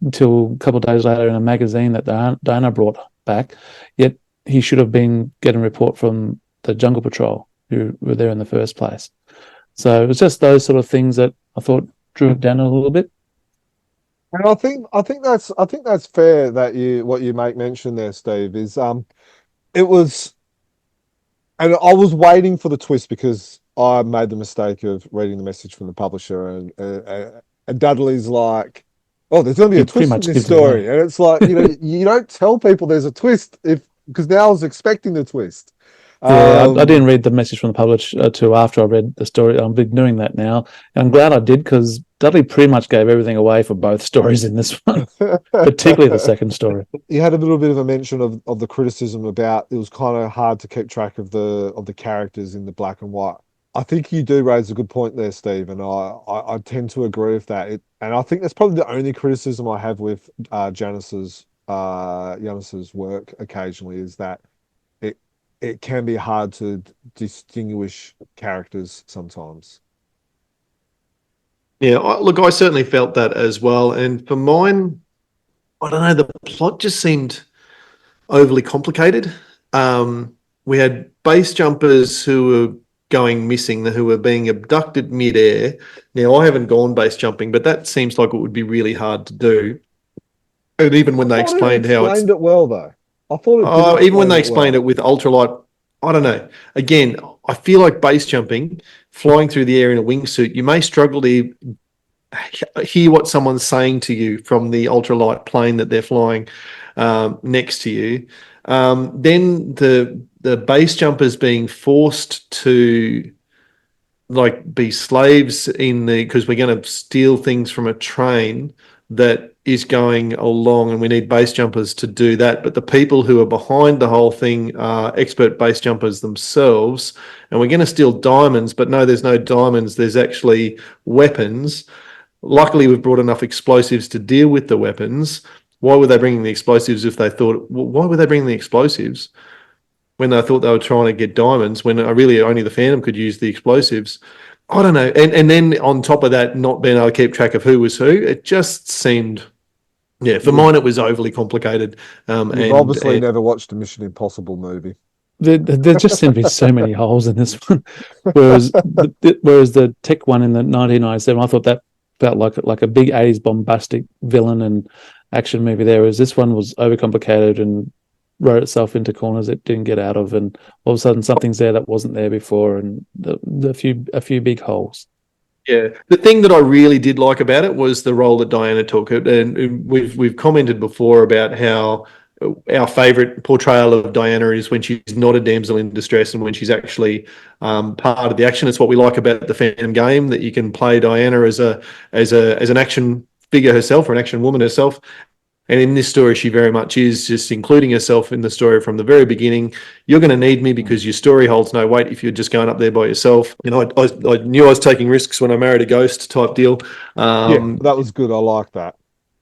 until a couple of days later in a magazine that Diana brought back, yet he should have been getting a report from the Jungle Patrol who were there in the first place. So it was just those sort of things that I thought drew it down a little bit. And I think that's fair that what you make mention there, Steve, is it was, and I was waiting for the twist because I made the mistake of reading the message from the publisher, and Dudley's like, "Oh, there's going to be He a pretty twist in much this gives it story," away. and it's like you don't tell people there's a twist because now I was expecting the twist. Yeah, I Um, didn't read the message from the publisher till after I read the story. I've been doing that now, and I'm glad I did because Dudley pretty much gave everything away for both stories in this one, particularly the second story. You had a little bit of a mention of the criticism about it was kind of hard to keep track of the characters in the black and white. I think you do raise a good point there, Steve, and I tend to agree with that. And I think that's probably the only criticism I have with Janus's work occasionally is that it it can be hard to distinguish characters sometimes. Yeah, look, I certainly felt that as well. And for mine, I don't know, the plot just seemed overly complicated. We had base jumpers who were going missing, who were being abducted midair. Now, I haven't gone base jumping, but that seems like it would be really hard to do. And even I when they thought it explained how it's, explained it well, though. I thought it did even when explain they it explained well. it with ultralight, I don't know. Again, I feel like base jumping, flying through the air in a wingsuit, you may struggle to hear what someone's saying to you from the ultralight plane that they're flying next to you. Then the base jumpers being forced to like be slaves because we're going to steal things from a train that is going along, and we need base jumpers to do that. But the people who are behind the whole thing are expert base jumpers themselves, and we're going to steal diamonds. But no, there's no diamonds. There's actually weapons. Luckily, we've brought enough explosives to deal with the weapons. Why were they bringing the explosives if they thought? Why were they bringing the explosives when they thought they were trying to get diamonds? When really only the Phantom could use the explosives. I don't know. And then on top of that, not being able to keep track of who was who, it just seemed, for mine, it was overly complicated. You've obviously never watched a Mission Impossible movie. There just seem to be so many holes in this one. Whereas the tech one in the 1997, I thought that felt like a big 80s bombastic villain and action movie there, whereas this one was overcomplicated and wrote itself into corners it didn't get out of, and all of a sudden something's there that wasn't there before, and a few big holes. Yeah, the thing that I really did like about it was the role that Diana took. And we've commented before about how our favourite portrayal of Diana is when she's not a damsel in distress and when she's actually part of the action. It's what we like about the Phantom game, that you can play Diana as an action figure herself, or an action woman herself. And in this story, she very much is just including herself in the story from the very beginning. You're going to need me because your story holds no weight if you're just going up there by yourself. I knew I was taking risks when I married a ghost type deal. That was good. I like that.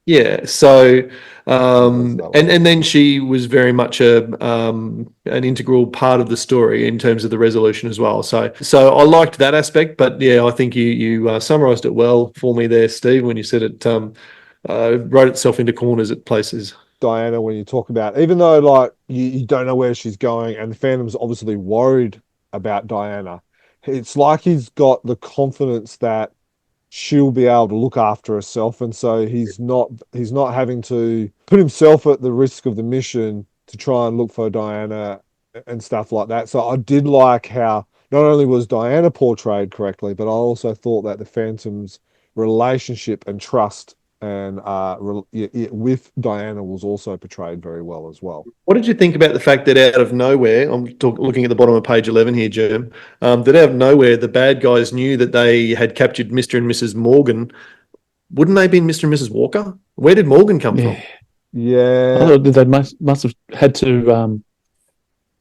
Yeah. So, and then she was very much an integral part of the story in terms of the resolution as well. So I liked that aspect. But yeah, I think you summarised it well for me there, Steve, when you said it. Wrote itself into corners at places. Diana, when you talk about, even though like you don't know where she's going, and the Phantom's obviously worried about Diana, it's like he's got the confidence that she'll be able to look after herself, and so he's not having to put himself at the risk of the mission to try and look for Diana and stuff like that. So I did like how not only was Diana portrayed correctly, but I also thought that the Phantom's relationship and trust and with Diana was also portrayed very well as well. What did you think about the fact that out of nowhere, I'm looking at the bottom of page 11 here, Jim, that out of nowhere the bad guys knew that they had captured Mr. and Mrs. Morgan? Wouldn't they have been Mr. and Mrs. Walker? Where did Morgan come from? Yeah. I thought they must have had to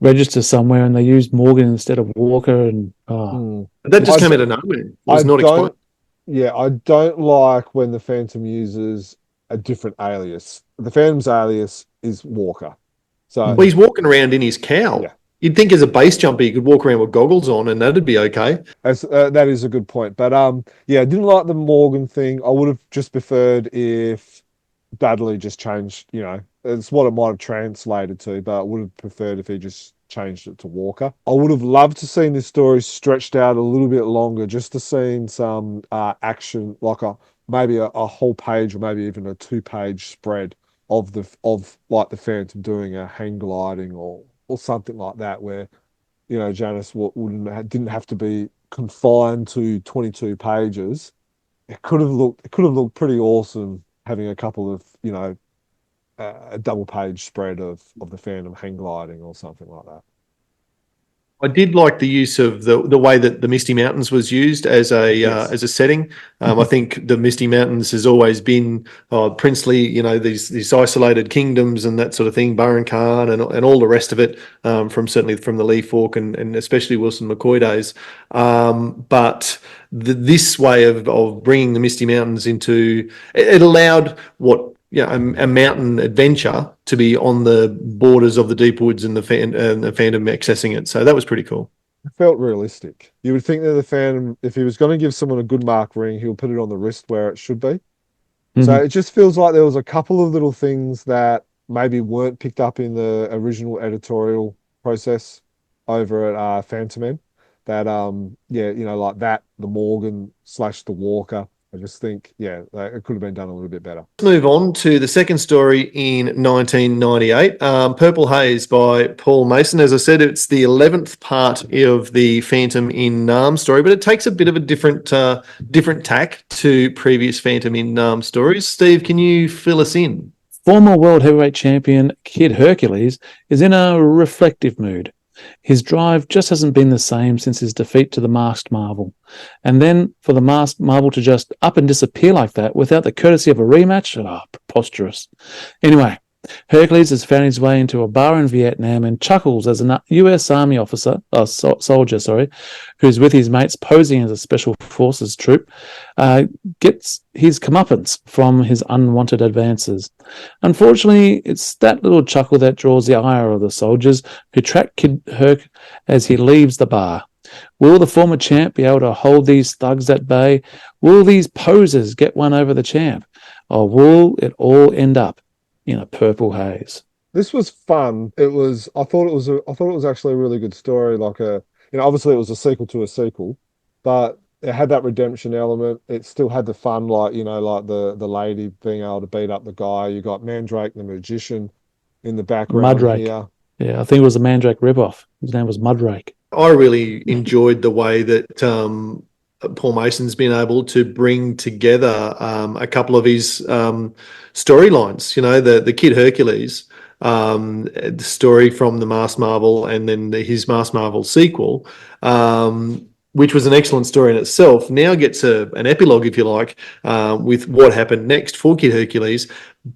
register somewhere, and they used Morgan instead of Walker, and that just came out of nowhere. It was not explained. Yeah, I don't like when the Phantom uses a different alias. The Phantom's alias is Walker. So he's walking around in his cowl. Yeah. You'd think as a base jumper you could walk around with goggles on and that'd be okay. That is a good point. But I didn't like the Morgan thing. I would have just preferred if Dudley just changed, it's what it might have translated to, but I would have preferred if he just changed it to Walker. I would have loved to seen this story stretched out a little bit longer, just to see some action, like maybe a whole page or maybe even a 2-page spread of the Phantom doing a hang gliding or something like that, where Janice didn't have to be confined to 22 pages. It could have looked pretty awesome having a couple of a double-page spread of the Phantom hang gliding or something like that. I did like the use of the way that the Misty Mountains was used as a setting. I think the Misty Mountains has always been princely, these isolated kingdoms and that sort of thing, Burren Khan and all the rest of it, certainly from the Lee Fork and especially Wilson McCoy days. But this way of bringing the Misty Mountains into it allowed a mountain adventure to be on the borders of the deep woods and the Phantom accessing it. So that was pretty cool. It felt realistic. You would think that the Phantom, if he was going to give someone a good mark ring, he'll put it on the wrist where it should be. Mm-hmm. So it just feels like there was a couple of little things that maybe weren't picked up in the original editorial process over at Phantom Men. That, like that, the Morgan / the Walker. I just think, it could have been done a little bit better. Let's move on to the second story in 1998, Purple Haze by Paul Mason. As I said, it's the 11th part of the Phantom in Nam story, but it takes a bit of a different tack to previous Phantom in Nam stories. Steve, can you fill us in? Former world heavyweight champion Kid Hercules is in a reflective mood. His drive just hasn't been the same since his defeat to the Masked Marvel. And then for the Masked Marvel to just up and disappear like that without the courtesy of a rematch? Preposterous. Anyway, Hercules has found his way into a bar in Vietnam and chuckles as a US Army soldier, who's with his mates posing as a special forces troop, gets his comeuppance from his unwanted advances. Unfortunately, it's that little chuckle that draws the ire of the soldiers who track Kid Herc as he leaves the bar. Will the former champ be able to hold these thugs at bay? Will these posers get one over the champ? Or will it all end up in a purple haze? This was fun. I thought it was actually a really good story. Obviously it was a sequel to a sequel, but it had that redemption element. It still had the fun, like the lady being able to beat up the guy. You got Mandrake the magician in the background Mudrake. here. Yeah, I think it was a Mandrake ripoff. His name was Mudrake. I really enjoyed the way that Paul Mason's been able to bring together a couple of his storylines. The Kid Hercules, the story from the Masked Marvel, and then his Masked Marvel sequel, which was an excellent story in itself, now gets an epilogue, if you like, with what happened next for Kid Hercules.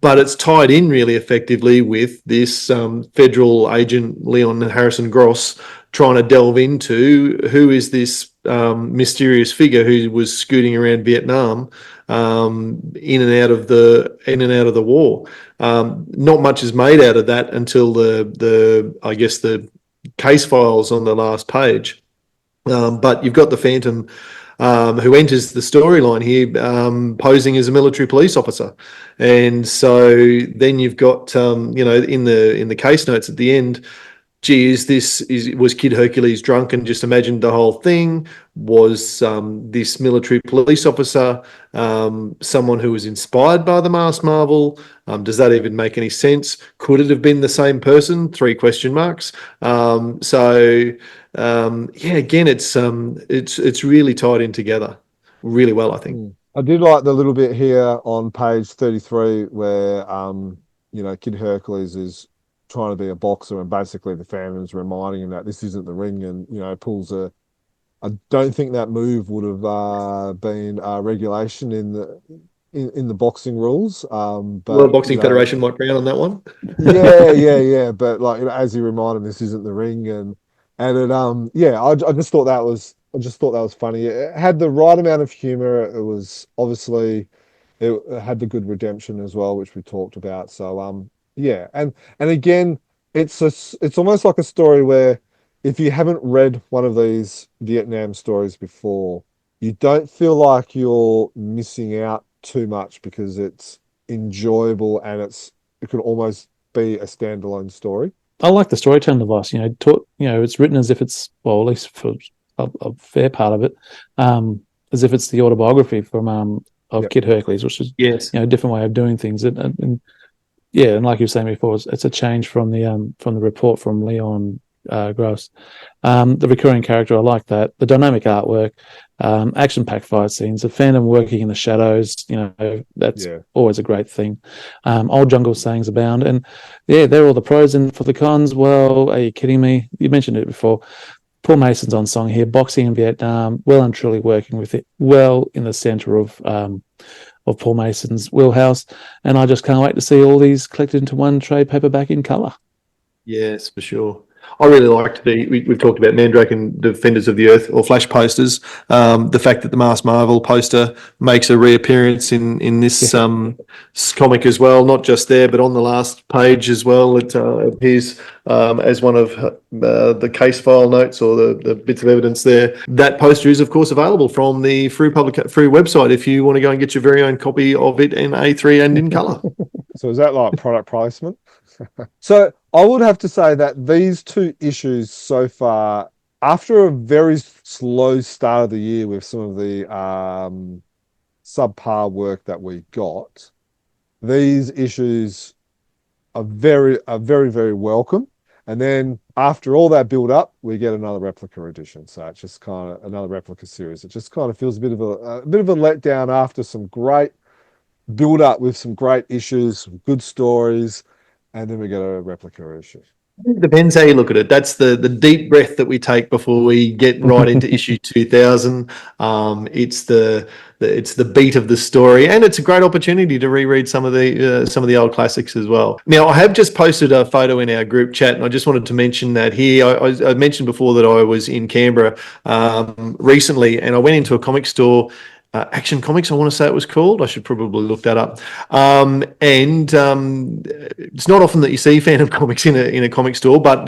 But it's tied in really effectively with this federal agent, Leon Harrison Gross, trying to delve into who is this mysterious figure who was scooting around Vietnam in and out of the war. Not much is made out of that until the case files on the last page. But you've got the Phantom who enters the storyline here posing as a military police officer. And so then you've got, in the case notes at the end, was Kid Hercules drunk and just imagined the whole thing? Was this military police officer someone who was inspired by the Masked Marvel? Does that even make any sense? Could it have been the same person? 3 question marks. Again, it's really tied in together really well, I think. I did like the little bit here on page 33 where Kid Hercules is trying to be a boxer, and basically the Phantom's reminding him that this isn't the ring, and pulls I don't think that move would have been regulation in the boxing rules. But World Boxing Federation might frown on that one. yeah. But as he reminded him, this isn't the ring, and it I just thought that was funny. It had the right amount of humor. It was obviously it had the good redemption as well, which we talked about. So yeah, and again, it's almost like a story where if you haven't read one of these Vietnam stories before, you don't feel like you're missing out too much because it's enjoyable and it could almost be a standalone story. I like the storytelling device. It's written as if it's, well, at least for a fair part of it, as if it's the autobiography of Yep. Kid Hercules, which is a different way of doing things. And like you were saying before, it's a change from the report from Leon Gross. The recurring character, I like that. The dynamic artwork, action-packed fight scenes, the Phantom working in the shadows, that's always a great thing. Old jungle sayings abound. And they're all the pros. And for the cons, well, are you kidding me? You mentioned it before. Paul Mason's on song here, boxing in Vietnam, well and truly working with it, well in the center of Paul Mason's wheelhouse. And I just can't wait to see all these collected into one trade paperback in color. Yes, for sure. I really liked we've talked about Mandrake and Defenders of the Earth or Flash posters. The fact that the Masked Marvel poster makes a reappearance in this comic as well, not just there, but on the last page as well. It appears as one of the case file notes or the bits of evidence there. That poster is, of course, available from the free website if you want to go and get your very own copy of it in A3 and in colour. So is that like product placement? So I would have to say that these 2 issues so far, after a very slow start of the year with some of the subpar work that we got, these issues are very, very welcome. And then after all that build up, we get another replica edition. So it's just kind of another replica series. It just kind of feels a bit of a letdown after some great build up with some great issues, some good stories. And then we get a replica issue. It depends how you look at it. That's the deep breath that we take before we get right into issue 2000. It's the beat of the story, and it's a great opportunity to reread some of the old classics as well. Now, I have just posted a photo in our group chat, and I just wanted to mention that here. I mentioned before that I was in Canberra recently, and I went into a comic store. Action Comics, I want to say it was called. I should probably look that up. It's not often that you see Phantom Comics in a comic store, but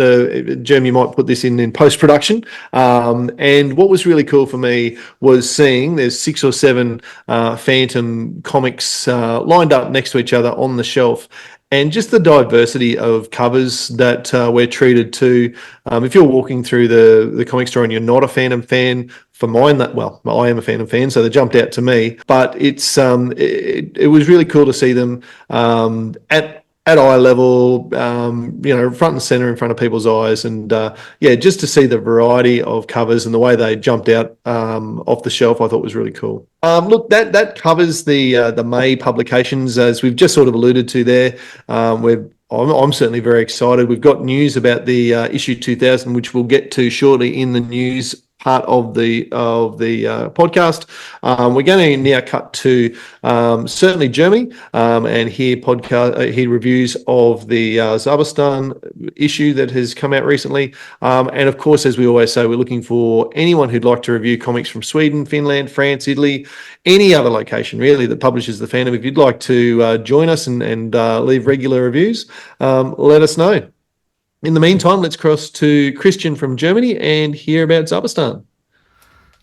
Jeremy might put this in post production. And what was really cool for me was seeing there's 6 or 7 Phantom Comics lined up next to each other on the shelf. And just the diversity of covers that we're treated to. If you're walking through the comic store and you're not a Phantom fan, for mine, I am a Phantom fan, so they jumped out to me. But it was really cool to see them at eye level, front and center in front of people's eyes, and just to see the variety of covers and the way they jumped out off the shelf, I thought was really cool. Look, that covers the May publications, as we've just sort of alluded to there. I'm certainly very excited. We've got news about the issue 2000, which we'll get to shortly in the news part of the podcast. We're going to now cut to certainly Germany and hear reviews of the Zabastan issue that has come out recently. And of course, as we always say, we're looking for anyone who'd like to review comics from Sweden, Finland, France, Italy, any other location really that publishes the Phantom. If you'd like to join us and leave regular reviews, let us know. In the meantime, let's cross to Christian from Germany and hear about Zabastan.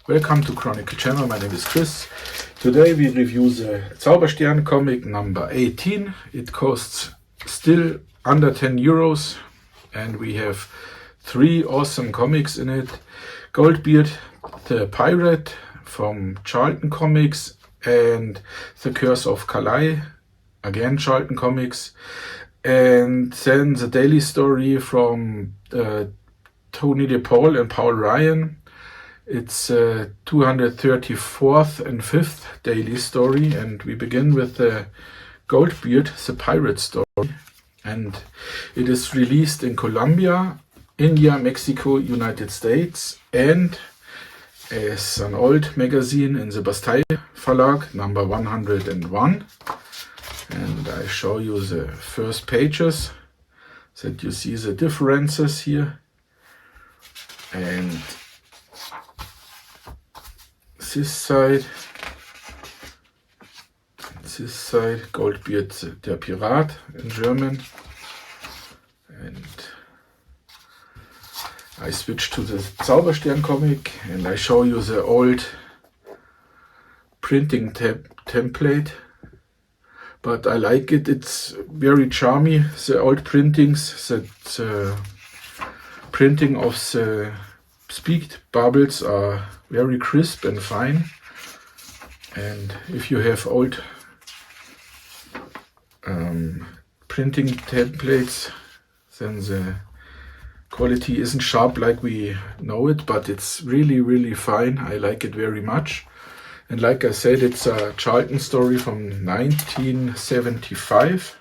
Welcome to Chronicle Channel. My name is Chris. Today we review the Zauberstern comic number 18. It costs still under 10 euros, and we have 3 awesome comics in it. Goldbeard the Pirate from Charlton Comics, and The Curse of Calais, again Charlton Comics. And then the daily story from Tony DePaul and Paul Ryan. It's 234th and 5th daily story, and we begin with the Goldbeard, the Pirate story. And it is released in Colombia, India, Mexico, United States, and as an old magazine in the Bastei Verlag, number 101. And I show you the first pages so that you see the differences here. And this side, Goldbeard der Pirat in German. And I switch to the Zauberstern comic and I show you the old printing template. But I like it. It's very charming. The old printings, the printing of the speaked bubbles are very crisp and fine. And if you have old printing templates, then the quality isn't sharp like we know it, but it's really, really fine. I like it very much. And like I said, it's a Charlton story from 1975.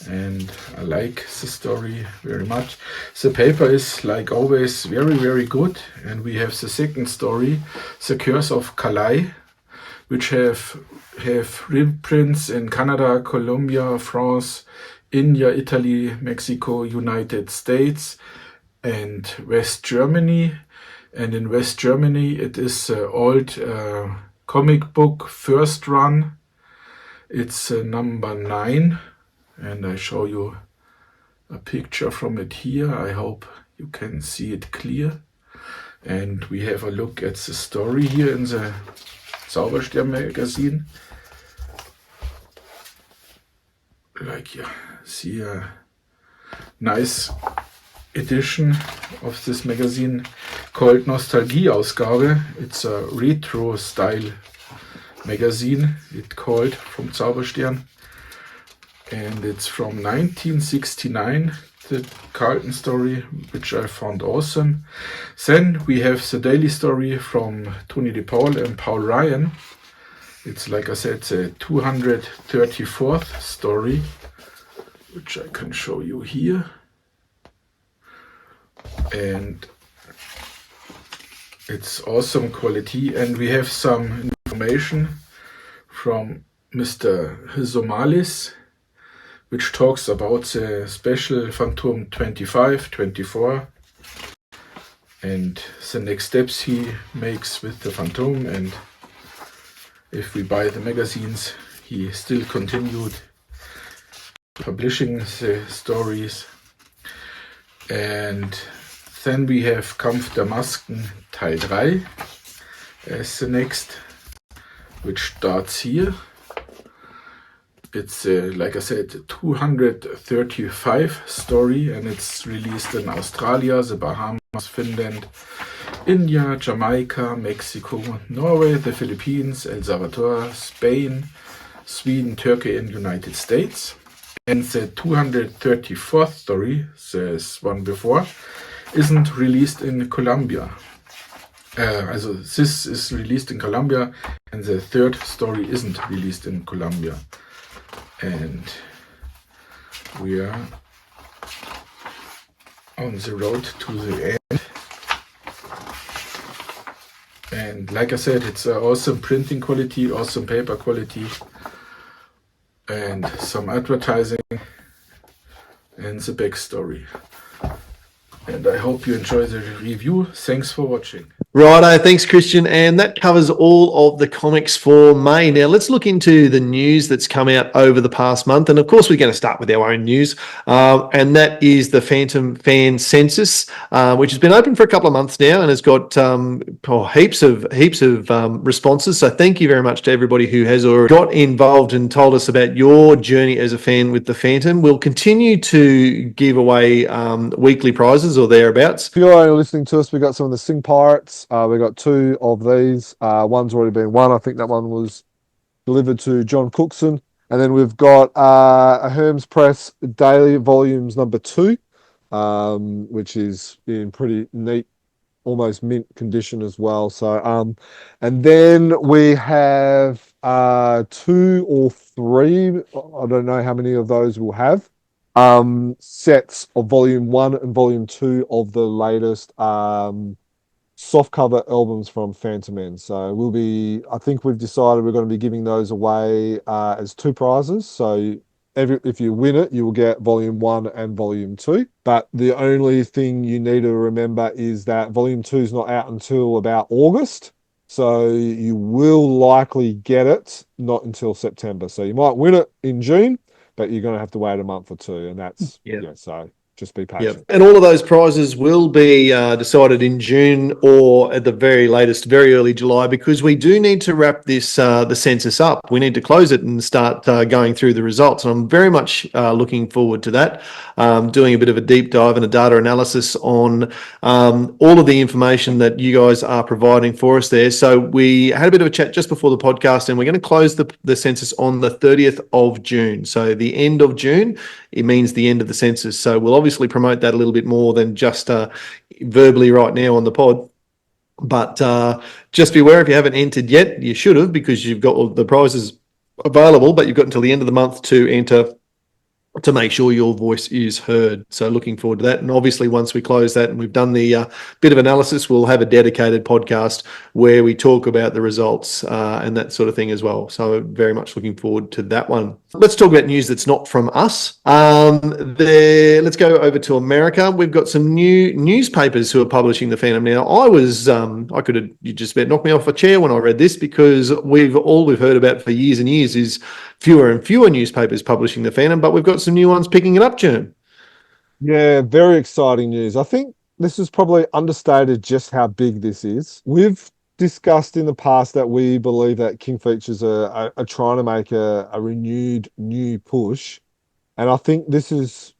And I like the story very much. The paper is, like always, very, very good. And we have the second story, The Curse of Calais, which have reprints in Canada, Colombia, France, India, Italy, Mexico, United States, and West Germany. And in West Germany, it is an old comic book first run. It's number 9, and I show you a picture from it here. I hope you can see it clear. And we have a look at the story here in the Zauberstern magazine. Like you see a nice edition of this magazine called Nostalgie-Ausgabe. It's a retro style magazine, it's called, from Zauberstern. And it's from 1969, the Carlton story, which I found awesome. Then we have the daily story from Tony DePaul and Paul Ryan. It's, like I said, the 234th story, which I can show you here. and it's awesome quality. And we have some information from Mr. Hizomalis, which talks about the special Phantom 25, 24, and the next steps he makes with the Phantom. And if we buy the magazines, he still continued publishing the stories. And then we have Kampf der Masken Teil 3 as the next, which starts here. It's, like I said, 235 story, and it's released in Australia, the Bahamas, Finland, India, Jamaica, Mexico, Norway, the Philippines, El Salvador, Spain, Sweden, Turkey, and United States. And the 234th story, this one before, isn't released in Colombia. Also this is released in Colombia, and the third story isn't released in Colombia. And we are on the road to the end. And like I said, it's awesome printing quality, awesome paper quality, and some advertising, and the backstory. And I hope you enjoy the review. Thanks for watching. Righto, thanks, Christian. And that covers all of the comics for May. Now, let's look into the news that's come out over the past month. And of course, we're going to start with our own news. And that is the Phantom fan census, which has been open for a couple of months now and has got heaps of responses. So thank you very much to everybody who has already got involved and told us about your journey as a fan with the Phantom. We'll continue to give away weekly prizes or thereabouts. If you're only listening to us, we got some of the Sing Pirates. We got two of these. One's already been won. I think that one was delivered to John Cookson. And then we've got a Hermes Press Daily Volumes number 2, which is in pretty neat, almost mint condition as well. So, and then we have 2 or 3. I don't know how many of those we'll have. Sets of Volume 1 and Volume 2 of the latest softcover albums from Phantom Men. So I think we've decided we're going to be giving those away as 2 prizes. So if you win it, you will get Volume 1 and Volume 2. But the only thing you need to remember is that Volume 2 is not out until about August. So you will likely get it not until September. So you might win it in June, but you're going to have to wait a month or 2. And that's, so just be patient. Yep. And all of those prizes will be decided in June or at the very latest, very early July, because we do need to wrap this the census up. We need to close it and start going through the results. And I'm very much looking forward to that, doing a bit of a deep dive and a data analysis on all of the information that you guys are providing for us there. So we had a bit of a chat just before the podcast, and we're going to close the census on the 30th of June. So the end of June, it means the end of the census. So we'll obviously promote that a little bit more than just verbally right now on the pod. But just beware, if you haven't entered yet, you should have, because you've got all the prizes available, but you've got until the end of the month to enter to make sure your voice is heard. So looking forward to that. And obviously once we close that and we've done the bit of analysis, we'll have a dedicated podcast where we talk about the results and that sort of thing as well. So very much looking forward to that one. Let's talk about news that's not from us. Let's go over to America. We've got some new newspapers who are publishing the Phantom now. You just about knocked me off a chair when I read this, because we've heard about for years and years is fewer and fewer newspapers publishing the Phantom, but we've got some new ones picking it up, Jim. Yeah, very exciting news. I think this is probably understated just how big this is. We've discussed in the past that we believe that King Features are trying to make a renewed new push. And I think this is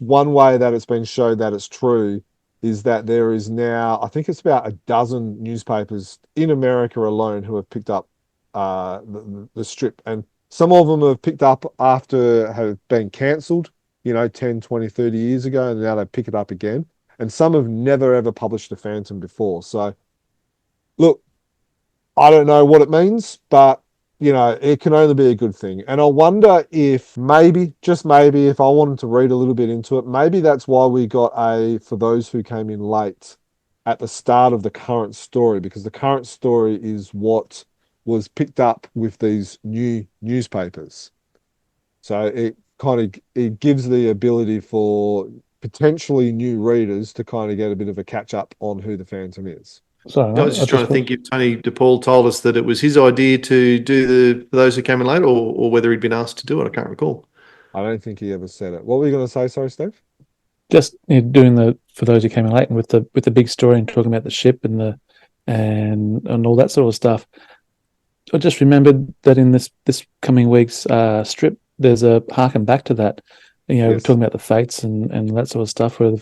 one way that it's been shown that it's true, is that there is now, I think it's about a dozen newspapers in America alone who have picked up the strip. And some of them have picked up after have been cancelled, 10, 20, 30 years ago, and now they pick it up again. And some have never, ever published a Phantom before. So, look, I don't know what it means, but, it can only be a good thing. And I wonder if maybe, just maybe, if I wanted to read a little bit into it, maybe that's why we got for those who came in late at the start of the current story, because the current story is what was picked up with these new newspapers. So it gives the ability for potentially new readers to kind of get a bit of a catch up on who the Phantom is. Sorry, I was just trying to think if Tony DePaul told us that it was his idea to do for those who came in late, or whether he'd been asked to do it. I can't recall. I don't think he ever said it. What were you going to say? Sorry, Steve? Just doing for those who came in late, and with the big story and talking about the ship and all that sort of stuff. I just remembered that in this coming week's strip, there's a harken back to that. We're Yes. talking about the fates and that sort of stuff, where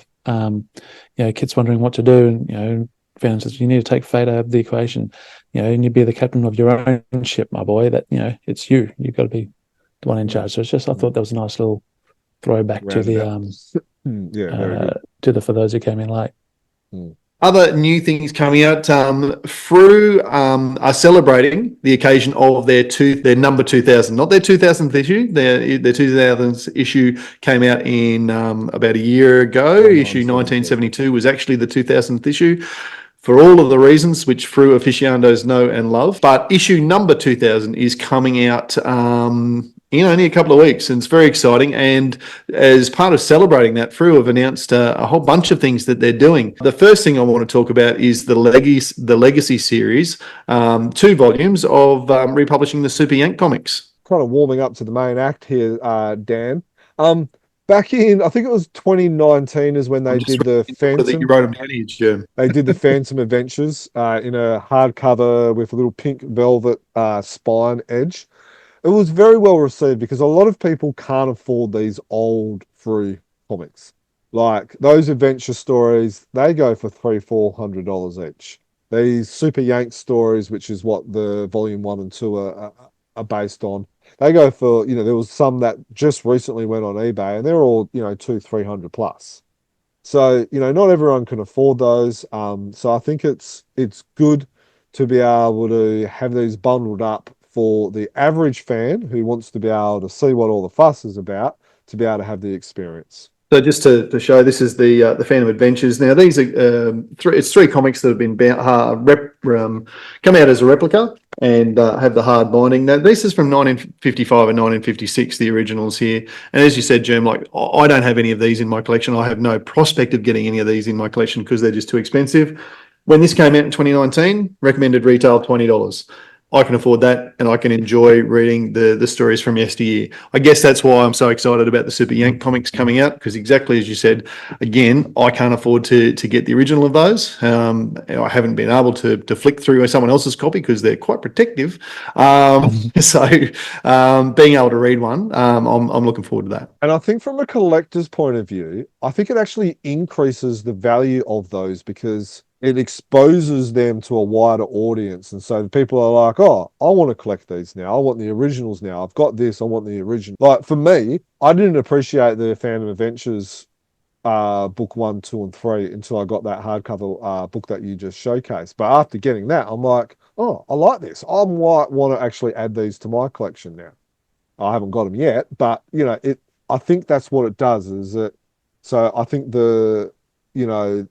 kids wondering what to do, and Venom says you need to take fate out of the equation, and you be the captain of your own ship, my boy. That it's you. You've got to be the one in charge. So it's just, I thought that was a nice little throwback to the very good. to the for those who came in late. Other new things coming out. Frew are celebrating the occasion of their number 2000, not their 2000th issue. Their 2000th issue came out in about a year ago. Issue 1972 was actually the 2000th issue, for all of the reasons which Frew aficionados know and love. But issue number 2000 is coming out in only a couple of weeks, and it's very exciting. And as part of celebrating that, Frew have announced a whole bunch of things that they're doing. The first thing I want to talk about is the Legacy series, 2 volumes of republishing the Super Yank comics. Kind of warming up to the main act here, Dan. Back in, I think it was 2019 is when they did the Phantom. You wrote them down here, Jim. They did the Phantom Adventures in a hardcover with a little pink velvet spine edge. It was very well received because a lot of people can't afford these old free comics. Like those adventure stories, they go for $300-400 each. These Super Yank stories, which is what the volume 1 and 2 are based on, they go for, there was some that just recently went on eBay and they're all, $200-300 plus. So, not everyone can afford those. So I think it's good to be able to have these bundled up for the average fan who wants to be able to see what all the fuss is about, to be able to have the experience. So just to show, this is the Phantom Adventures. Now these are it's 3 comics that have been come out as a replica and have the hard binding. Now this is from 1955 and 1956, the originals here. And as you said, Germ, like I don't have any of these in my collection. I have no prospect of getting any of these in my collection because they're just too expensive. When this came out in 2019, recommended retail $20. I can afford that, and I can enjoy reading the stories from yesteryear. I guess that's why I'm so excited about the Super Yank comics coming out, because exactly as you said, again, I can't afford to get the original of those. I haven't been able to flick through someone else's copy because they're quite protective. So being able to read one, I'm looking forward to that. And I think from a collector's point of view, I think it actually increases the value of those because it exposes them to a wider audience. And so the people are like, oh, I want to collect these now. I want the originals now. I've got this. I want the original. Like for me, I didn't appreciate the Phantom Adventures book 1, 2, and 3 until I got that hardcover book that you just showcased. But after getting that, I'm like, oh, I like this. I might want to actually add these to my collection now. I haven't got them yet, but I think that's what it does. So I think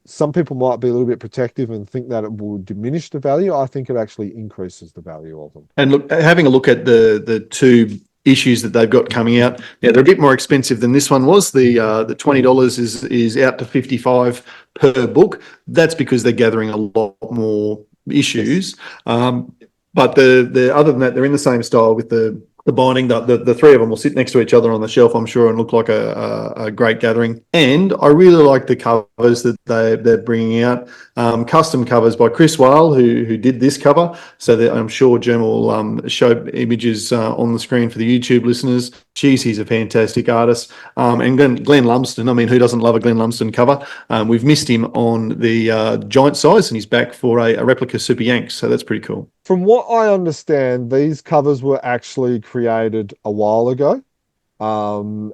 some people might be a little bit protective and think that it will diminish the value. I think it actually increases the value of them. And look, having a look at the 2 issues that they've got coming out, they're a bit more expensive than this one was. The $20 is out to $55 per book. That's because they're gathering a lot more issues. But the other than that, they're in the same style with the binding. The 3 of them will sit next to each other on the shelf, I'm sure, and look like a great gathering. And I really like the covers that they're bringing out. Custom covers by Chris Wale, who did this cover. So that I'm sure Jem will show images on the screen for the YouTube listeners. Geez, he's a fantastic artist. And Glenn Lumsden, I mean, who doesn't love a Glenn Lumsden cover? We've missed him on the giant size, and he's back for a replica Super Yanks. So that's pretty cool. From what I understand, these covers were actually created a while ago. And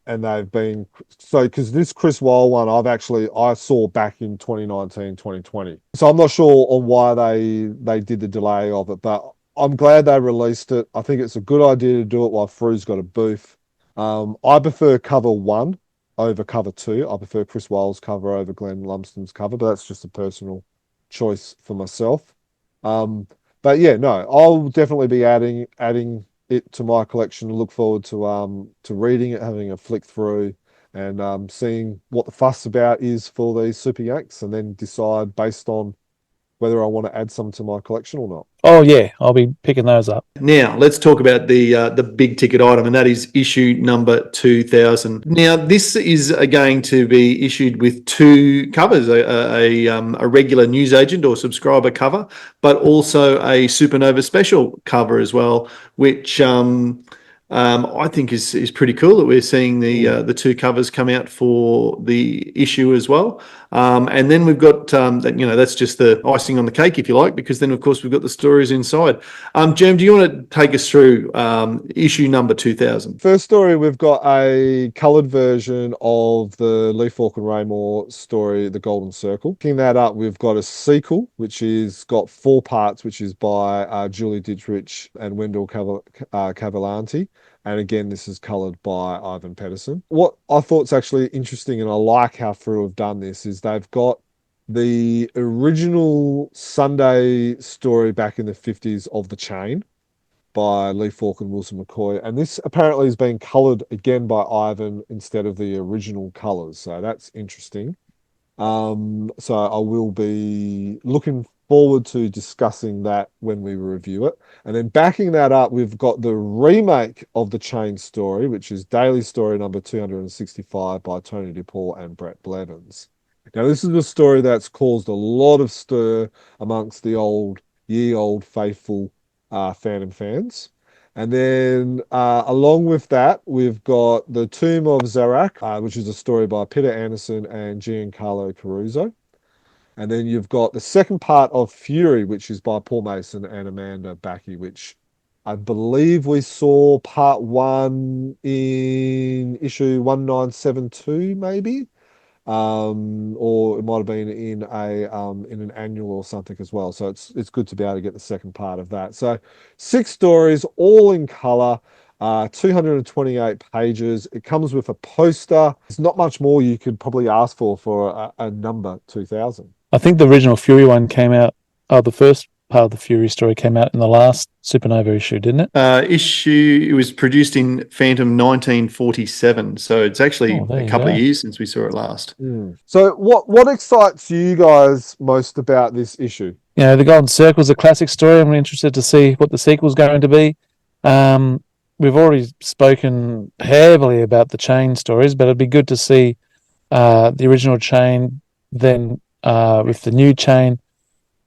they've been, so because this Chris Wale one, I saw back in 2019, 2020. So I'm not sure on why they did the delay of it, but I'm glad they released it. I think it's a good idea to do it while Fru's got a booth. I prefer cover 1 over cover 2. I prefer Chris Wild's cover over Glenn Lumsden's cover, but that's just a personal choice for myself. But yeah, no, I'll definitely be adding it to my collection. Look forward to reading it, having a flick through, and seeing what the fuss about is for these Super Yanks, and then decide based on whether I want to add some to my collection or not. Oh yeah, I'll be picking those up. Now, let's talk about the big ticket item, and that is issue number 2000. Now, this is going to be issued with 2 covers, a regular newsagent or subscriber cover, but also a Supernova special cover as well, which I think is pretty cool that we're seeing the 2 covers come out for the issue as well. And then we've got that, that's just the icing on the cake, if you like, because then of course we've got the stories inside. Jem, do you want to take us through issue number 2000? First story, we've got a coloured version of the Lee Falk and Raymore story, The Golden Circle. Picking that up, we've got a sequel, which is got 4 parts, which is by Julie Dittrich and Wendell Cavallanti. And again, this is coloured by Ivan Pedersen. What I thought is actually interesting, and I like how Frew have done this, is they've got the original Sunday story back in the 50s of The Chain by Lee Falk and Wilson McCoy. And this apparently is being coloured again by Ivan instead of the original colours. So that's interesting. So I will be looking forward to discussing that when we review it. And then backing that up, we've got the remake of The Chain story, which is Daily Story number 265 by Tony DePaul and Brett Blevins. Now, this is a story that's caused a lot of stir amongst the ye old faithful Phantom fans. And then along with that, we've got The Tomb of Zarak, which is a story by Peter Anderson and Giancarlo Caruso. And then you've got the second part of Fury, which is by Paul Mason and Amanda Backey, which I believe we saw part 1 in issue 1972, maybe. Or it might have been in an annual or something as well. So it's good to be able to get the second part of that. So 6 stories, all in color, 228 pages. It comes with a poster. There's not much more you could probably ask for a number 2000. I think the original Fury one came out. The first part of the Fury story came out in the last Supernova issue, didn't it? It was produced in Phantom 1947, so it's actually a couple of years since we saw it last. So what excites you guys most about this issue? The Golden Circle is a classic story. I'm interested to see what the sequel's going to be. We've already spoken heavily about the Chain stories, but it'd be good to see the original Chain then with the new Chain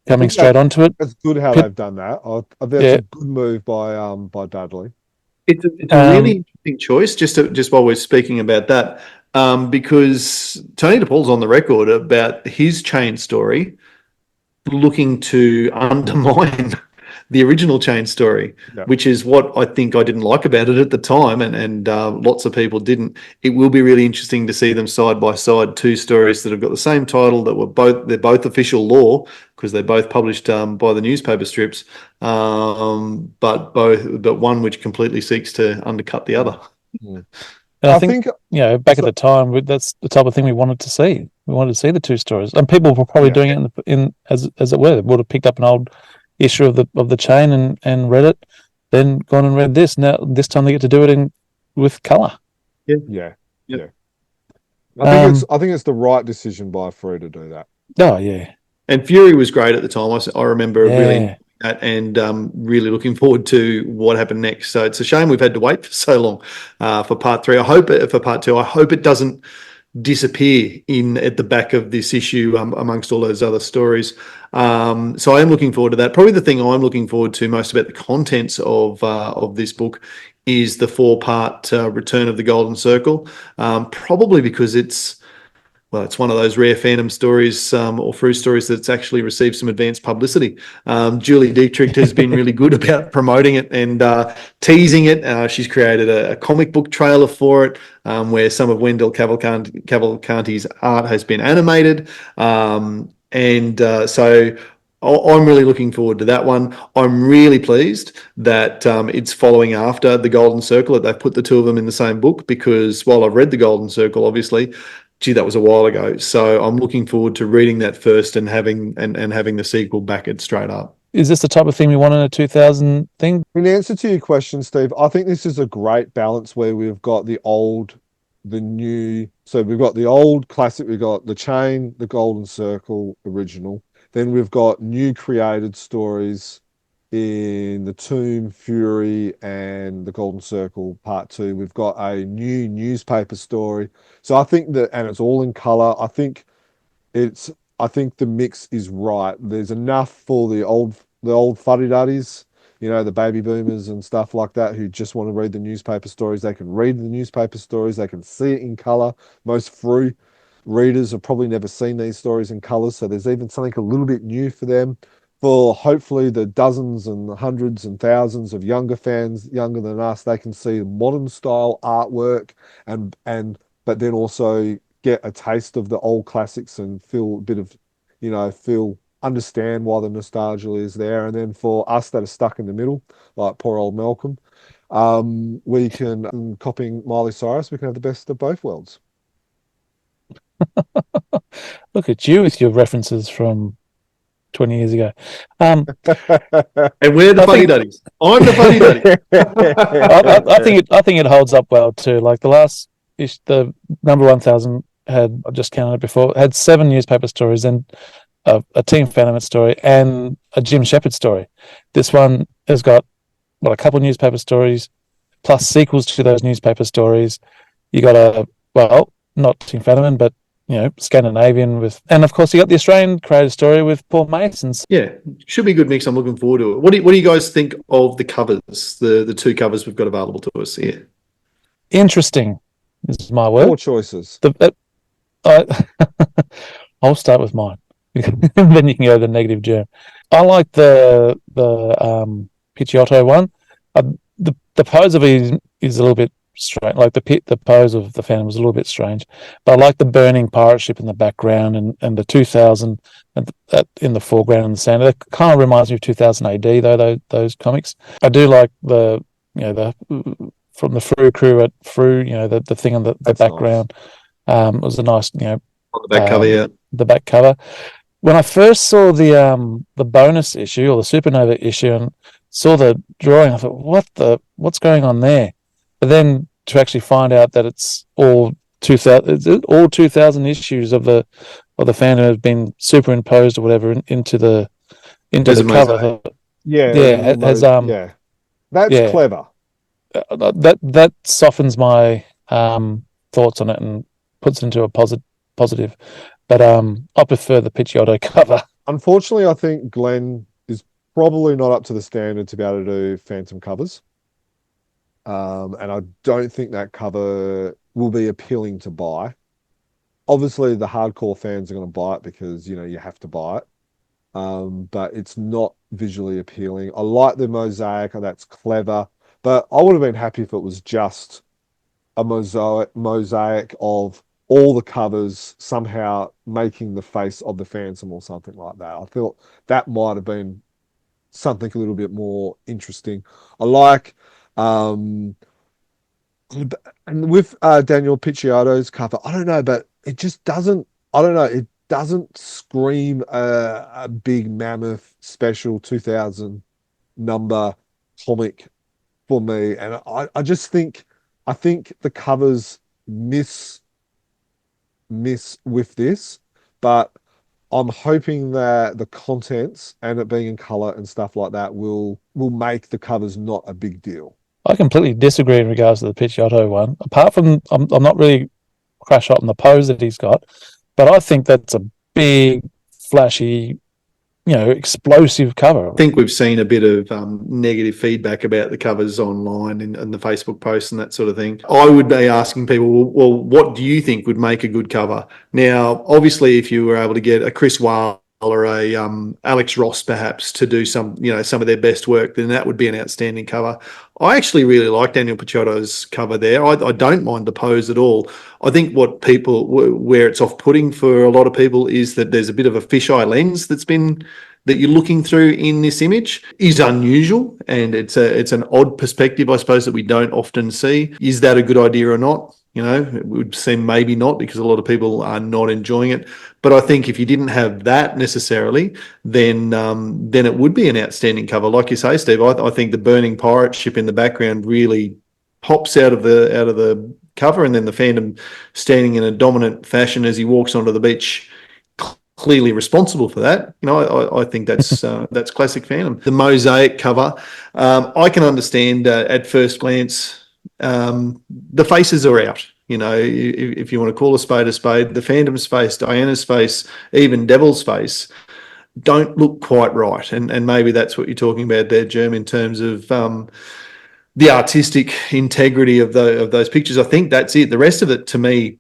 coming straight onto it. It's good how they've done that. That's a good move by Dudley. It's a really interesting choice, just while we're speaking about that, because Tony DePaul's on the record about his Chain story looking to undermine the original Chain story, which is what I think I didn't like about it at the time, and lots of people didn't. It will be really interesting to see them side by side, 2 stories that have got the same title, they're both official law because they're both published by the newspaper strips, but one which completely seeks to undercut the other. And I think back at the time, that's the type of thing we wanted to see. We wanted to see the 2 stories, and people were probably doing it in as it were. They would have picked up an old issue of the Chain and read it, then gone and read this. Now this time they get to do it with color. Yeah. I think it's the right decision by Frew to do that. Oh yeah. And Fury was great at the time. I remember really enjoying that and really looking forward to what happened next. So it's a shame we've had to wait for so long for part 3. For part 2, I hope it doesn't disappear at the back of this issue amongst all those other stories. So I am looking forward to that. Probably the thing I'm looking forward to most about the contents of this book is the 4-part Return of the Golden Circle. Probably because it's one of those rare Phantom stories or Frew stories that's actually received some advanced publicity. Julie Dietrich has been really good about promoting it and teasing it. She's created a comic book trailer for it where some of Wendell Cavalcanti's art has been animated. So I'm really looking forward to that one. I'm really pleased that it's following after the Golden Circle, that they've put the two of them in the same book, because while I've read the Golden Circle, obviously, gee, that was a while ago. So I'm looking forward to reading that first and having having the sequel back it straight up. Is this the type of thing we want in a 2000 thing? In answer to your question, Steve, I think this is a great balance where we've got the old, the new. So we've got the old classic, we've got the Chain, the Golden Circle original. Then we've got new created stories in the Tomb, Fury, and the Golden Circle Part 2. We've got a new newspaper story. So I think that, and it's all in color. I think the mix is right. There's enough for the old fuddy-duddies, the baby boomers and stuff like that, who just want to read the newspaper stories. They can read the newspaper stories. They can see it in color. Most through readers have probably never seen these stories in colors. So there's even something a little bit new for them. For hopefully the dozens and hundreds and thousands of younger fans, younger than us, they can see modern style artwork but then also get a taste of the old classics and feel a bit of, understand why the nostalgia is there. And then for us that are stuck in the middle, like poor old Malcolm, we can, copying Miley Cyrus, we can have the best of both worlds. Look at you with your references from 20 years ago. And we're the funny duddies. I'm the funny duddy. I think it holds up well too. Like the number 1000 had, I just counted it before, had 7 newspaper stories and a Team Phantom story and a Jim Shepard story. This one has got a couple of newspaper stories plus sequels to those newspaper stories. You got not Team Phantom, but Scandinavian and of course you got the Australian creator story with Paul Mason's. Yeah, should be a good mix. I'm looking forward to it. What do you guys think of the covers? The 2 covers we've got available to us here. Interesting is my word. 4 choices. I'll start with mine. Then you can go to the negative germ. I like the Picciotto one. The pose of it is a little bit strange. Like the pose of the Phantom was a little bit strange, but I like the burning pirate ship in the background and the 2000 in the foreground in the sand. It kind of reminds me of 2000 AD though. Those comics. I do like the from the Fru crew at Fru. The thing on the background. Nice. It was a nice on the back cover. Yeah, the back cover. When I first saw the bonus issue or the Supernova issue and saw the drawing, I thought, what's going on there? But then to actually find out that it's all 2000 issues of the Phantom have been superimposed or whatever into the cover. That's clever. That softens my thoughts on it and puts it into a positive. But I prefer the Picciotto cover. Unfortunately, I think Glenn is probably not up to the standard to be able to do Phantom covers. And I don't think that cover will be appealing to buy. Obviously, the hardcore fans are going to buy it because, you have to buy it. But it's not visually appealing. I like the mosaic, and that's clever. But I would have been happy if it was just a mosaic of all the covers somehow making the face of the Phantom or something like that. I thought that might have been something a little bit more interesting. I like, and with Daniel Picciotto's cover, I don't know, but it just doesn't, it doesn't scream a big mammoth special 2000 number comic for me. And I just think, the covers miss with this, but I'm hoping that the contents and it being in color and stuff like that will make the covers not a big deal. I completely disagree in regards to the Picciotto one. Apart from, I'm not really crash hot on the pose that he's got, but I think that's a big, flashy, explosive cover. I think we've seen a bit of negative feedback about the covers online and the Facebook posts and that sort of thing. I would be asking people, well, what do you think would make a good cover? Now, obviously, if you were able to get a Chris Weil or a Alex Ross perhaps to do some of their best work, then that would be an outstanding cover. I actually really like Daniel Picciotto's cover there. I don't mind the pose at all. I think where it's off-putting for a lot of people is that there's a bit of a fisheye lens that's been that you're looking through in this image is unusual, and it's an odd perspective, I suppose, that we don't often see. Is that a good idea or not? You know, it would seem maybe not, because a lot of people are not enjoying it. But I think if you didn't have that necessarily, then it would be an outstanding cover. Like you say, Steve, I think the burning pirate ship in the background really pops out of the cover, and then the Phantom standing in a dominant fashion as he walks onto the beach, clearly responsible for that. You know, I think that's that's classic Phantom. The mosaic cover, I can understand at first glance. The faces are out. You know, if you want to call a spade, the Phantom's face, Diana's face, even Devil's face don't look quite right. And maybe that's what you're talking about there, Germ, in terms of the artistic integrity of those pictures. I think that's it. The rest of it, to me,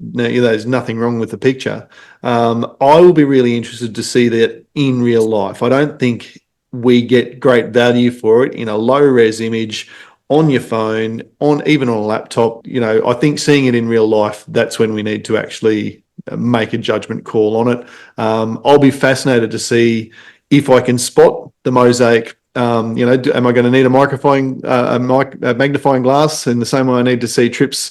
there's nothing wrong with the picture. I will be really interested to see that in real life. I don't think we get great value for it in a low res image on your phone, even on a laptop. You know, I think seeing it in real life, that's when we need to actually make a judgment call on it. I'll be fascinated to see if I can spot the mosaic. You know, am I going to need a magnifying glass in the same way I need to see Tripp's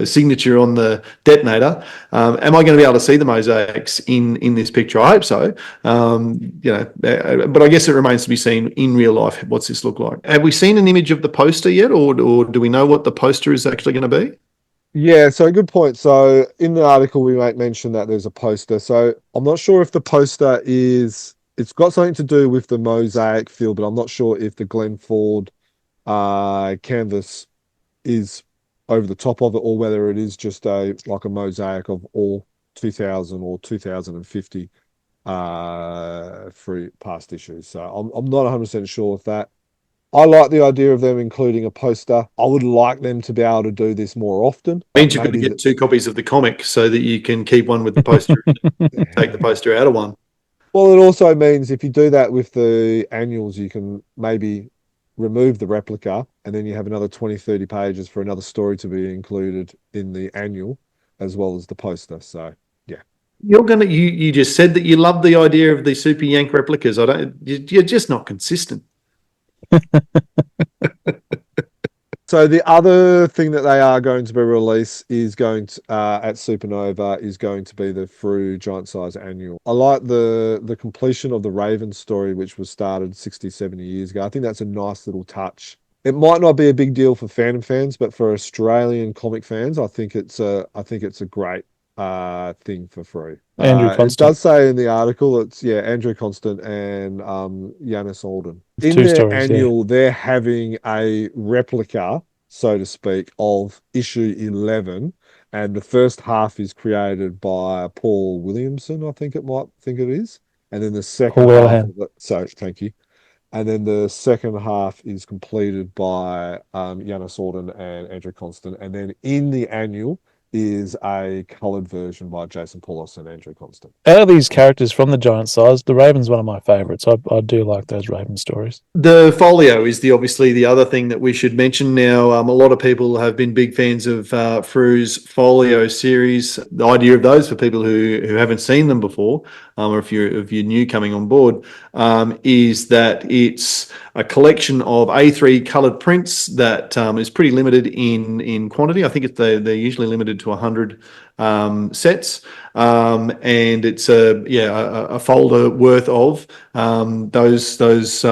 signature on the detonator? Am I going to be able to see the mosaics in this picture? I hope so. You know, but I guess it remains to be seen in real life. What's this look like? Have we seen an image of the poster yet, or do we know what the poster is actually going to be? Yeah, so good point. So in the article, we might mention that there's a poster. So I'm not sure if the poster it's got something to do with the mosaic feel, but I'm not sure if the Glenn Ford canvas is over the top of it, or whether it is just like a mosaic of all 2000 or 2050 free past issues. So I'm not 100% sure of that. I like the idea of them including a poster. I would like them to be able to do this more often. Means you've got to get 2 copies of the comic so that you can keep one with the poster and take the poster out of one. Well, it also means if you do that with the annuals, you can maybe remove the replica, and then you have another 20, 30 pages for another story to be included in the annual, as well as the poster. So, yeah. You just said that you love the idea of the Super Yank replicas. You're just not consistent. So the other thing that they are going to be released is going to at Supernova is going to be the Fru Giant Size Annual. I like the completion of the Raven story, which was started 60, 70 years ago. I think that's a nice little touch. It might not be a big deal for Phantom fans, but for Australian comic fans, I think it's a great thing for Fru. Andrew It Constant. does say in the article, it's Andrew Constant and Yanis Alden. It's In 2 their stories, annual, they're having a replica, so to speak, of issue 11, and the first half is created by Paul Williamson, I think it is, and then the second Paul half. Wilhelm. Thank you. And then the second half is completed by Yanis Alden and Andrew Constant, and then in the annual is a coloured version by Jason Paulos and Andrew Constant. Out of these characters from the Giant Size, the Raven's one of my favourites. I do like those Raven stories. The folio is obviously the other thing that we should mention now. A lot of people have been big fans of Fru's folio series. The idea of those, for people who haven't seen them before, or if you're new coming on board, is that it's a collection of A3 coloured prints that is pretty limited in quantity. I think they're usually limited to 100 sets, and it's a folder worth of those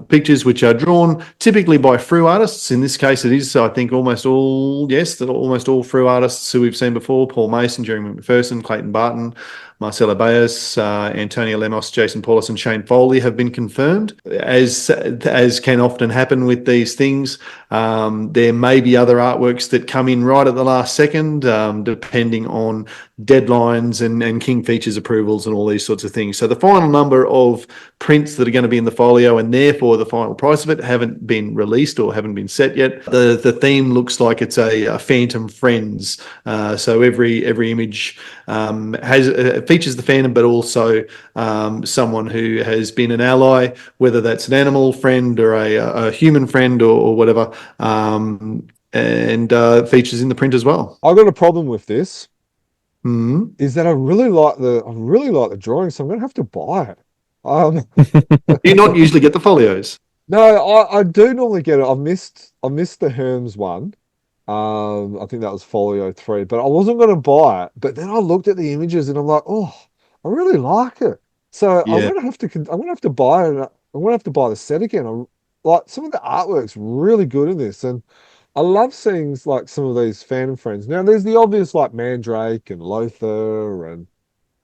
pictures, which are drawn typically by Fru artists. In this case, it is, I think, almost all Fru artists who we've seen before: Paul Mason, Jeremy McPherson, Clayton Barton, Marcelo Baez, Antonio Lemos, Jason Paulos, and Shane Foley have been confirmed. As can often happen with these things, there may be other artworks that come in right at the last second, depending on deadlines and King Features approvals and all these sorts of things. So the final number of prints that are going to be in the folio, and therefore the final price of it, haven't been released or haven't been set yet. The theme looks like it's a Phantom Friends. So every image features the Phantom, but also someone who has been an ally, whether that's an animal friend or a human friend or whatever, and features in the print as well. I've got a problem with this. Hmm. is that I really like the drawing, so I'm gonna have to buy it. Um, Do you not usually get the folios? no, I do normally get it. I missed the Herms one. I think that was Folio 3, but I wasn't gonna buy it. But then I looked at the images and I'm like, oh, I really like it. So Yeah. I'm gonna have to buy it. I'm gonna have to buy the set again. Like some of the artwork's really good in this, and I love seeing like some of these fan friends. Now there's the obvious like Mandrake and Lothar and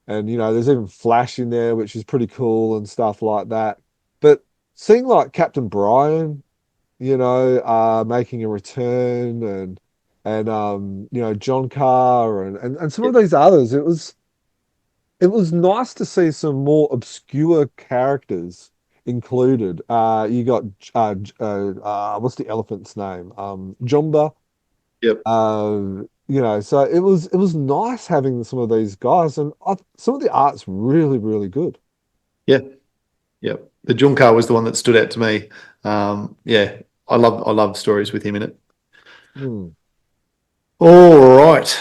there's even Flash in there, which is pretty cool and stuff like that. But seeing like Captain Brian, making a return and John Carr and some of these others, it was nice to see some more obscure characters included. You got what's the elephant's name? Jumba. Yep. So it was nice having some of these guys, and some of the art's really, really good. Yeah. Yep. The Junkar was the one that stood out to me. Yeah, I love stories with him in it. Hmm. All right.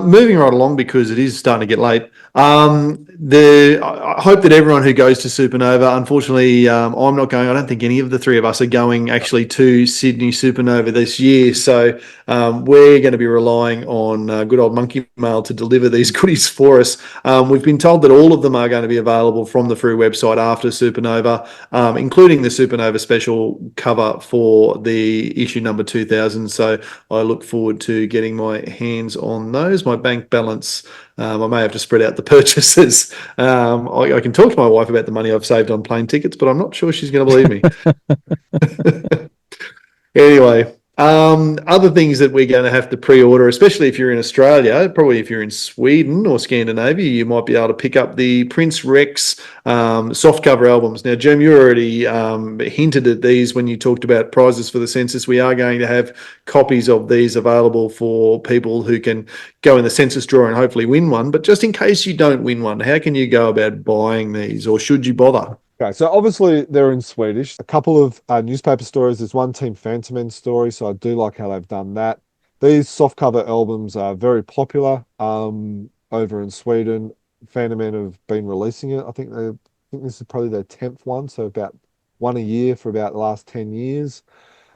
Moving right along because it is starting to get late. I hope that everyone who goes to Supernova, unfortunately, I'm not going. I don't think any of the three of us are going actually to Sydney Supernova this year. So we're going to be relying on good old Monkey Mail to deliver these goodies for us. We've been told that all of them are going to be available from the Free website after Supernova, including the Supernova special cover for the issue number 2000. So I look forward to getting my hands on those. My bank balance, I may have to spread out the purchases. I can talk to my wife about the money I've saved on plane tickets, but I'm not sure she's going to believe me. Anyway, other things that we're going to have to pre-order, especially if you're in Australia, probably if you're in Sweden or Scandinavia, you might be able to pick up the Prince Rex softcover albums. Now, Jem, you already hinted at these when you talked about prizes for the census. We are going to have copies of these available for people who can go in the census draw and hopefully win one. But just in case you don't win one, how can you go about buying these, or should you bother? Okay, so obviously they're in Swedish. A couple of newspaper stories. There's one Team Phantom story, so I do like how they've done that. These softcover albums are very popular over in Sweden. Phantom have been releasing it. I think this is probably their 10th one, so about one a year for about the last 10 years.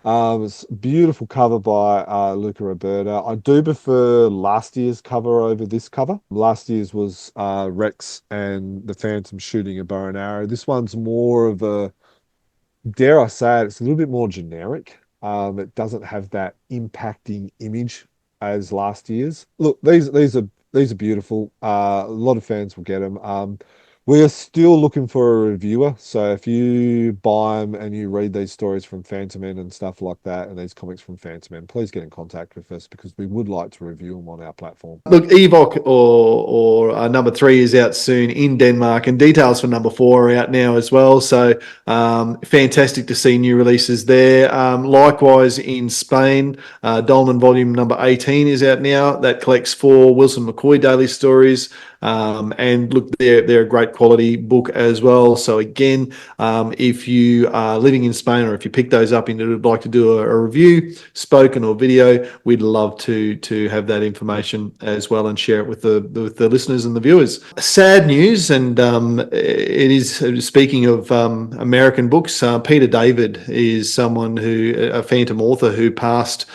It's a beautiful cover by Luca Roberta. I do prefer last year's cover over this cover. Last year's was Rex and the Phantom shooting a bow and arrow. This one's more of a, dare I say it's a little bit more generic. It doesn't have that impacting image as last year's. Look, these are beautiful. A lot of fans will get them. We are still looking for a reviewer. So if you buy them and you read these stories from Phantom and stuff like that, and these comics from Phantom, please get in contact with us because we would like to review them on our platform. Look, Evok or number 3 is out soon in Denmark, and details for number 4 are out now as well. So fantastic to see new releases there. Likewise in Spain, Dolman volume number 18 is out now. That collects 4 Wilson McCoy daily stories. And look, they're a great quality book as well. So again, if you are living in Spain or if you pick those up and you'd like to do a review, spoken or video, we'd love to have that information as well and share it with the listeners and the viewers. Sad news, and it is, speaking of American books, Peter David is someone a Phantom author who passed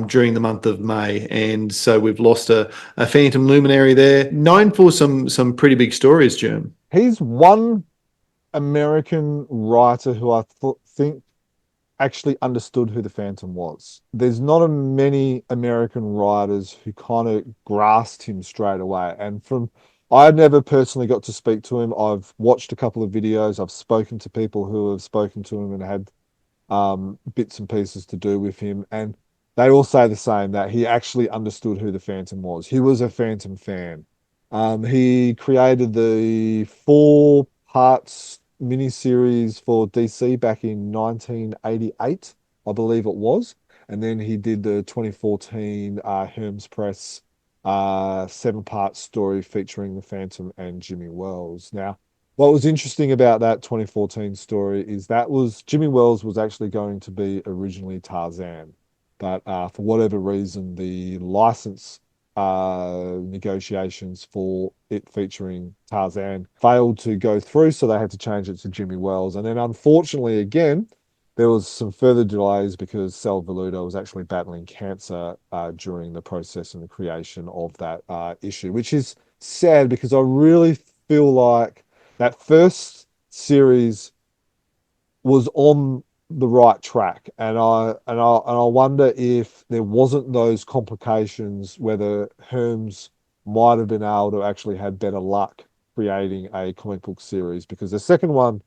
during the month of May, and so we've lost a Phantom luminary there, known for some pretty big stories, Germ. He's one American writer who I think actually understood who the Phantom was. There's not a many American writers who kind of grasped him straight away. And I never personally got to speak to him. I've watched a couple of videos. I've spoken to people who have spoken to him and had bits and pieces to do with him. And they all say the same, that he actually understood who the Phantom was. He was a Phantom fan. He created the 4 parts miniseries for DC back in 1988, I believe it was. And then he did the 2014 Herms Press 7-part story featuring the Phantom and Jimmy Wells. Now, what was interesting about that 2014 story is that Jimmy Wells was actually going to be originally Tarzan. But for whatever reason, the license negotiations for it featuring Tarzan failed to go through, so they had to change it to Jimmy Wells. And then unfortunately, again, there was some further delays because Sal Valuto was actually battling cancer during the process and the creation of that issue, which is sad because I really feel like that first series was on the right track, and I wonder if there wasn't those complications, whether Herms might have been able to actually have better luck creating a comic book series, because the second one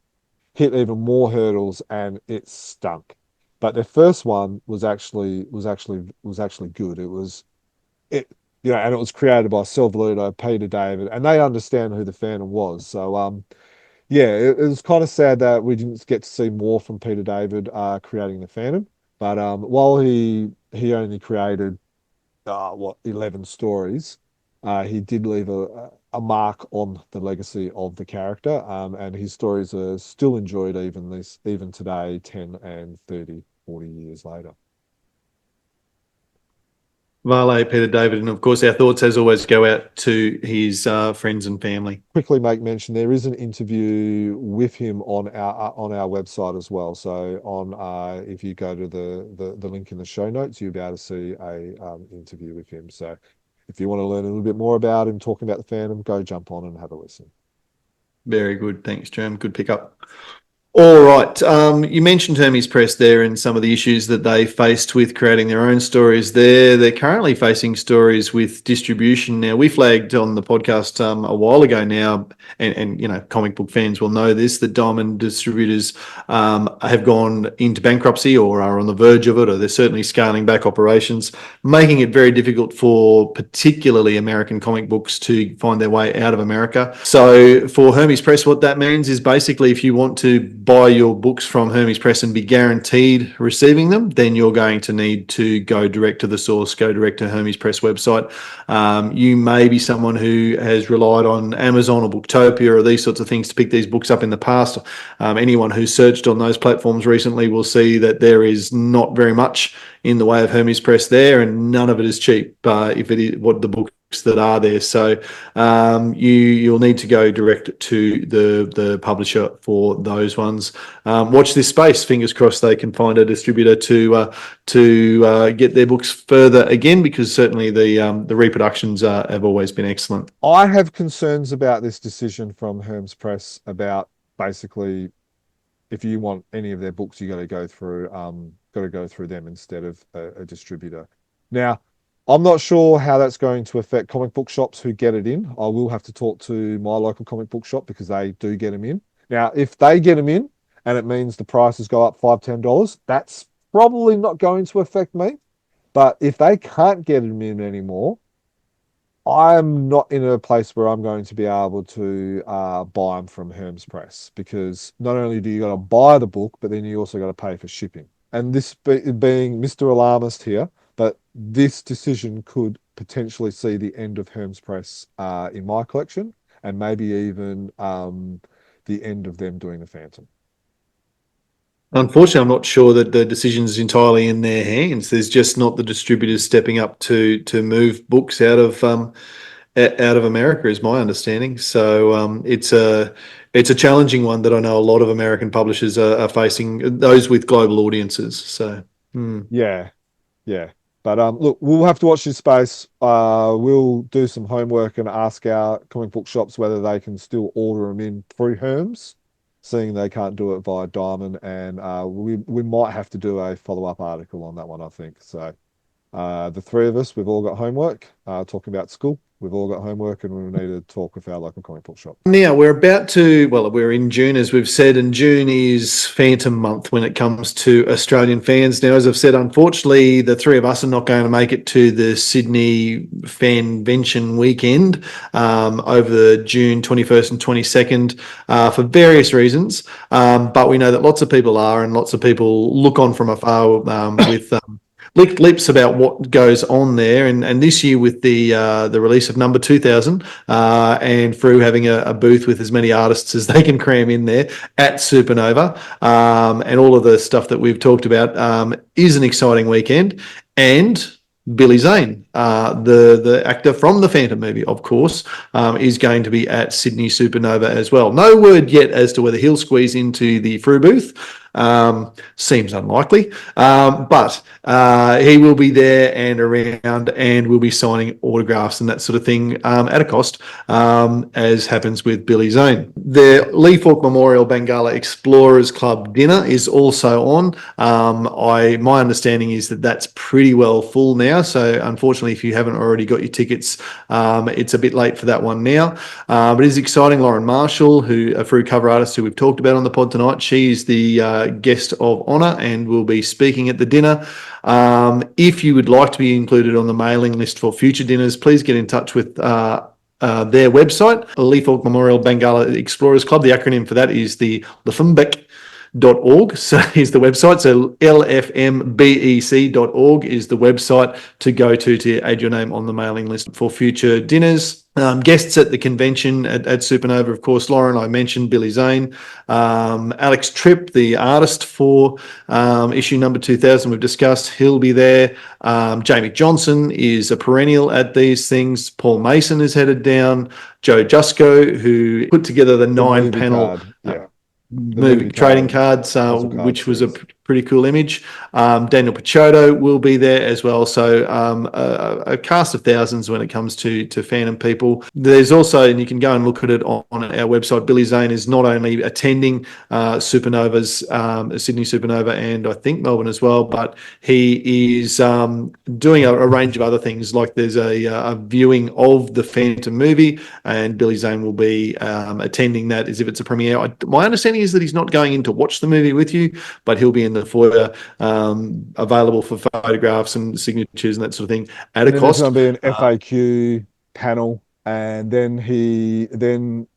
hit even more hurdles and it stunk. But the first one was actually good. And it was created by Sal Valuto, Peter David, and they understand who the fandom was. So yeah, it was kind of sad that we didn't get to see more from Peter David creating the fandom. But while he only created 11 stories, he did leave a mark on the legacy of the character, and his stories are still enjoyed even today, 10 and 30, 40 years later. Vale, Peter David, and of course our thoughts as always go out to his friends and family. Quickly make mention, there is an interview with him on our website as well. So if you go to the link in the show notes, you'll be able to see a interview with him. So if you want to learn a little bit more about him talking about the fandom, go jump on and have a listen. Very good. Thanks, Jerm. Good pickup. All right. You mentioned Hermes Press there and some of the issues that they faced with creating their own stories there. They're currently facing stories with distribution. Now, we flagged on the podcast a while ago now, and you know, comic book fans will know this, that Diamond distributors have gone into bankruptcy or are on the verge of it, or they're certainly scaling back operations, making it very difficult for particularly American comic books to find their way out of America. So for Hermes Press, what that means is basically if you want to buy your books from Hermes Press and be guaranteed receiving them, then you're going to need to go direct to the source, go direct to Hermes Press website. You may be someone who has relied on Amazon or Booktopia or these sorts of things to pick these books up in the past. Anyone who's searched on those platforms recently will see that there is not very much in the way of Hermes Press there, and none of it is cheap if it is what the books that are there. So you'll need to go direct to the publisher for those ones. Watch this space. Fingers crossed they can find a distributor to get their books further again, because certainly the reproductions have always been excellent. I have concerns about this decision from Hermes Press about basically, if you want any of their books, you got to go through them instead of a distributor. Now, I'm not sure how that's going to affect comic book shops who get it in. I will have to talk to my local comic book shop because they do get them in. Now, if they get them in and it means the prices go up $5, $10, that's probably not going to affect me. But if they can't get them in anymore, I'm not in a place where I'm going to be able to buy them from Hermes Press, because not only do you got to buy the book, but then you also got to pay for shipping. And this being Mr. Alarmist here, but this decision could potentially see the end of Hermes Press in my collection, and maybe even the end of them doing the Phantom. Unfortunately, I'm not sure that the decision is entirely in their hands. There's just not the distributors stepping up to move books out of America, is my understanding. So it's a challenging one that I know a lot of American publishers are facing, those with global audiences. So yeah. But look, we'll have to watch this space. We'll do some homework and ask our comic book shops whether they can still order them in through Hermes, seeing they can't do it via Diamond. And we might have to do a follow-up article on that one, I think. So the three of us, we've all got homework, talking about school. We've all got homework, and we need to talk with our local comic book shop. Now, we're in June, as we've said, and June is Phantom Month when it comes to Australian fans. Now, as I've said, unfortunately, the three of us are not going to make it to the Sydney Fanvention weekend over the June 21st and 22nd for various reasons. But we know that lots of people are, and lots of people look on from afar with licked lips about what goes on there, and this year with the release of number 2000 and through having a booth with as many artists as they can cram in there at Supernova and all of the stuff that we've talked about is an exciting weekend. And Billy Zane, the actor from the Phantom movie, of course, is going to be at Sydney Supernova as well. No word yet as to whether he'll squeeze into the Frou booth. Seems unlikely, but he will be there and around, and will be signing autographs and that sort of thing at a cost, as happens with Billy Zane. The Lee Falk Memorial Bangala Explorers Club dinner is also on. My understanding is that that's pretty well full now, so unfortunately, if you haven't already got your tickets, it's a bit late for that one now. But it is exciting. Lauren Marshall, a Frou cover artist who we've talked about on the pod tonight, she is the guest of honour and will be speaking at the dinner. If you would like to be included on the mailing list for future dinners, please get in touch with their website, Lee Falk Memorial Bangala Explorers Club. The acronym for that is the lfmbec.org. So is the website. So lfmbec.org is the website to go to add your name on the mailing list for future dinners. Guests at the convention at Supernova, of course, Lauren, I mentioned, Billy Zane, Alex Tripp, the artist for issue number 2000, we've discussed, he'll be there. Jamie Johnson is a perennial at these things. Paul Mason is headed down. Joe Jusko, who put together the 9-panel movie trading cards, which was a pretty cool image. Daniel Picciotto will be there as well. So a cast of thousands when it comes to Phantom people. There's also, and you can go and look at it on our website, Billy Zane is not only attending Supernovas, Sydney Supernova, and I think Melbourne as well, but he is doing a range of other things. Like there's a viewing of the Phantom movie, and Billy Zane will be attending that as if it's a premiere. My understanding is that he's not going in to watch the movie with you, but he'll be in the foyer, available for photographs and signatures and that sort of thing at a cost. There's going to be an FAQ panel, and then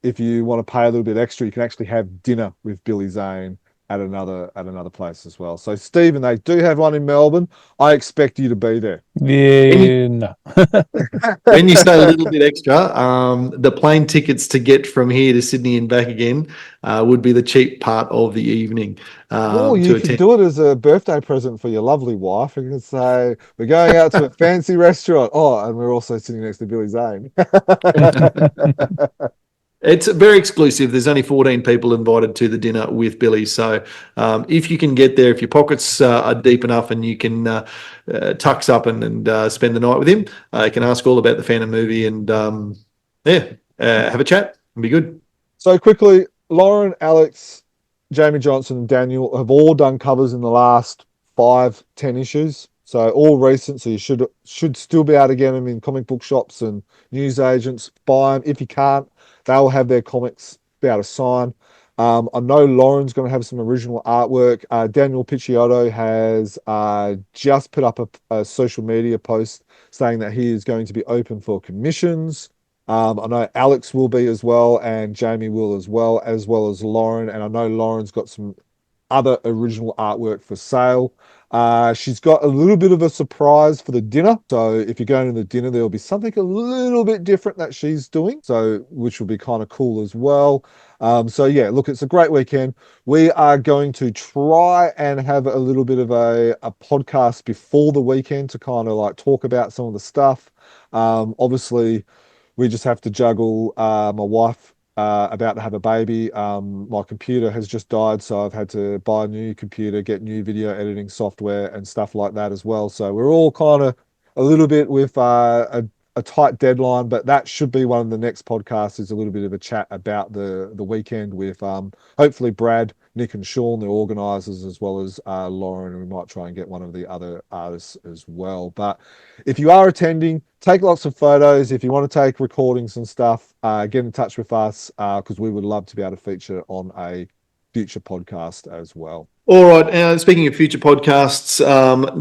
if you want to pay a little bit extra, you can actually have dinner with Billy Zane at another place as well. So Stephen, they do have one in Melbourne. I expect you to be there. Yeah, no. When you say a little bit extra, the plane tickets to get from here to Sydney and back again would be the cheap part of the evening. You can do it as a birthday present for your lovely wife. You can say, we're going out to a fancy restaurant. Oh, and we're also sitting next to Billy Zane. It's very exclusive. There's only 14 people invited to the dinner with Billy. So if you can get there, if your pockets are deep enough and you can tux up and spend the night with him, you can ask all about the Phantom movie and have a chat and be good. So quickly, Lauren, Alex, Jamie Johnson and Daniel have all done covers in the last 5-10 issues. So all recent, so you should still be able to get them in comic book shops and news agents. Buy them. If you can't, they'll have their comics be able to sign. I know Lauren's going to have some original artwork. Daniel Picciotto has just put up a social media post saying that he is going to be open for commissions. I know Alex will be as well, and Jamie will as well as Lauren. And I know Lauren's got some other original artwork for sale. She's got a little bit of a surprise for the dinner. So if you're going to the dinner, there'll be something a little bit different that she's doing, which will be kind of cool as well. Look, it's a great weekend. We are going to try and have a little bit of a podcast before the weekend to kind of like talk about some of the stuff. Obviously, we just have to juggle my wife about to have a baby. My computer has just died, so I've had to buy a new computer, get new video editing software and stuff like that as well. So we're all kind of a little bit with a tight deadline, but that should be one of the next podcasts, is a little bit of a chat about the weekend with hopefully Brad, Nick and Sean, the organisers, as well as Lauren, and we might try and get one of the other artists as well. But if you are attending, take lots of photos. If you want to take recordings and stuff, get in touch with us, because we would love to be able to feature on a future podcast as well. All right. Speaking of future podcasts,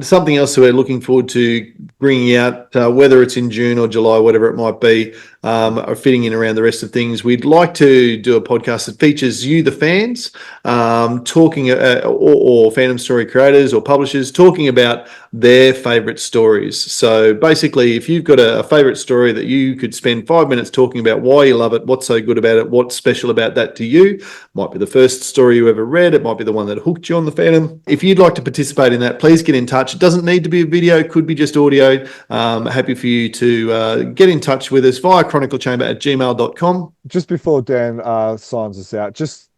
something else that we're looking forward to bringing out, whether it's in June or July, whatever it might be, or fitting in around the rest of things. We'd like to do a podcast that features you, the fans, talking or Phantom Story creators or publishers, talking about their favourite stories. So basically, if you've got a favourite story that you could spend 5 minutes talking about why you love it, what's so good about it, what's special about that to you, might be the first story you ever read, it might be the one that hooked you on the fandom. If you'd like to participate in that, please get in touch. It doesn't need to be a video, could be just audio. Happy for you to get in touch with us via chroniclechamber@gmail.com. Just before Dan signs us out, just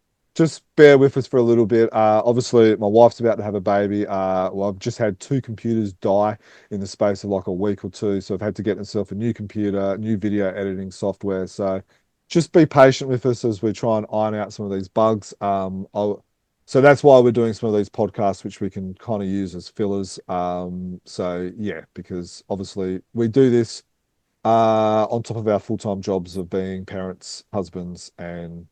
bear with us for a little bit. Obviously, my wife's about to have a baby. Well, I've just had 2 computers die in the space of like a week or 2, so I've had to get myself a new computer, new video editing software. So just be patient with us as we try and iron out some of these bugs. So that's why we're doing some of these podcasts, which we can kind of use as fillers. So yeah, because obviously we do this on top of our full-time jobs of being parents, husbands, and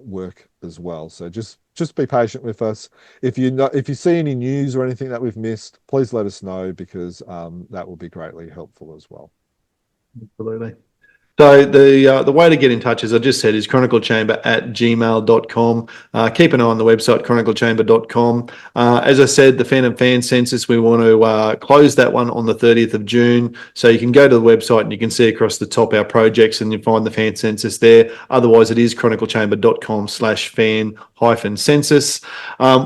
work as well. So just be patient with us. If you see any news or anything that we've missed, please let us know, because that will be greatly helpful as well. Absolutely. So the way to get in touch, as I just said, is chroniclechamber@gmail.com. Keep an eye on the website, chroniclechamber.com. As I said, the Phantom Fan Census, we want to close that one on the 30th of June. So you can go to the website and you can see across the top our projects and you find the fan census there. Otherwise, it is chroniclechamber.com/fan-census.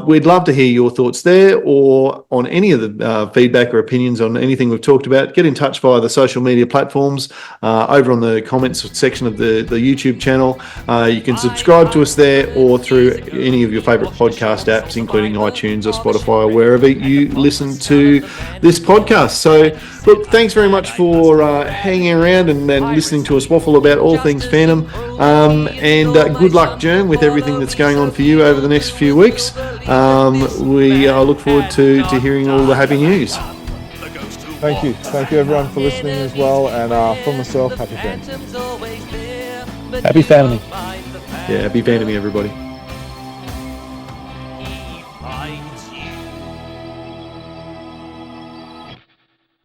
We'd love to hear your thoughts there, or on any of the feedback or opinions on anything we've talked about. Get in touch via the social media platforms over on the comments section of the YouTube channel. You can subscribe to us there, or through any of your favorite podcast apps, including iTunes or Spotify, or wherever you listen to this podcast. So look, thanks very much for hanging around and listening to us waffle about all things Phantom, and good luck, Jerm, with everything that's going on for you over the next few weeks. We look forward to hearing all the happy news. Thank you everyone for listening as well, and from myself, happy Phantom. Happy family. Yeah, happy Phantom, everybody.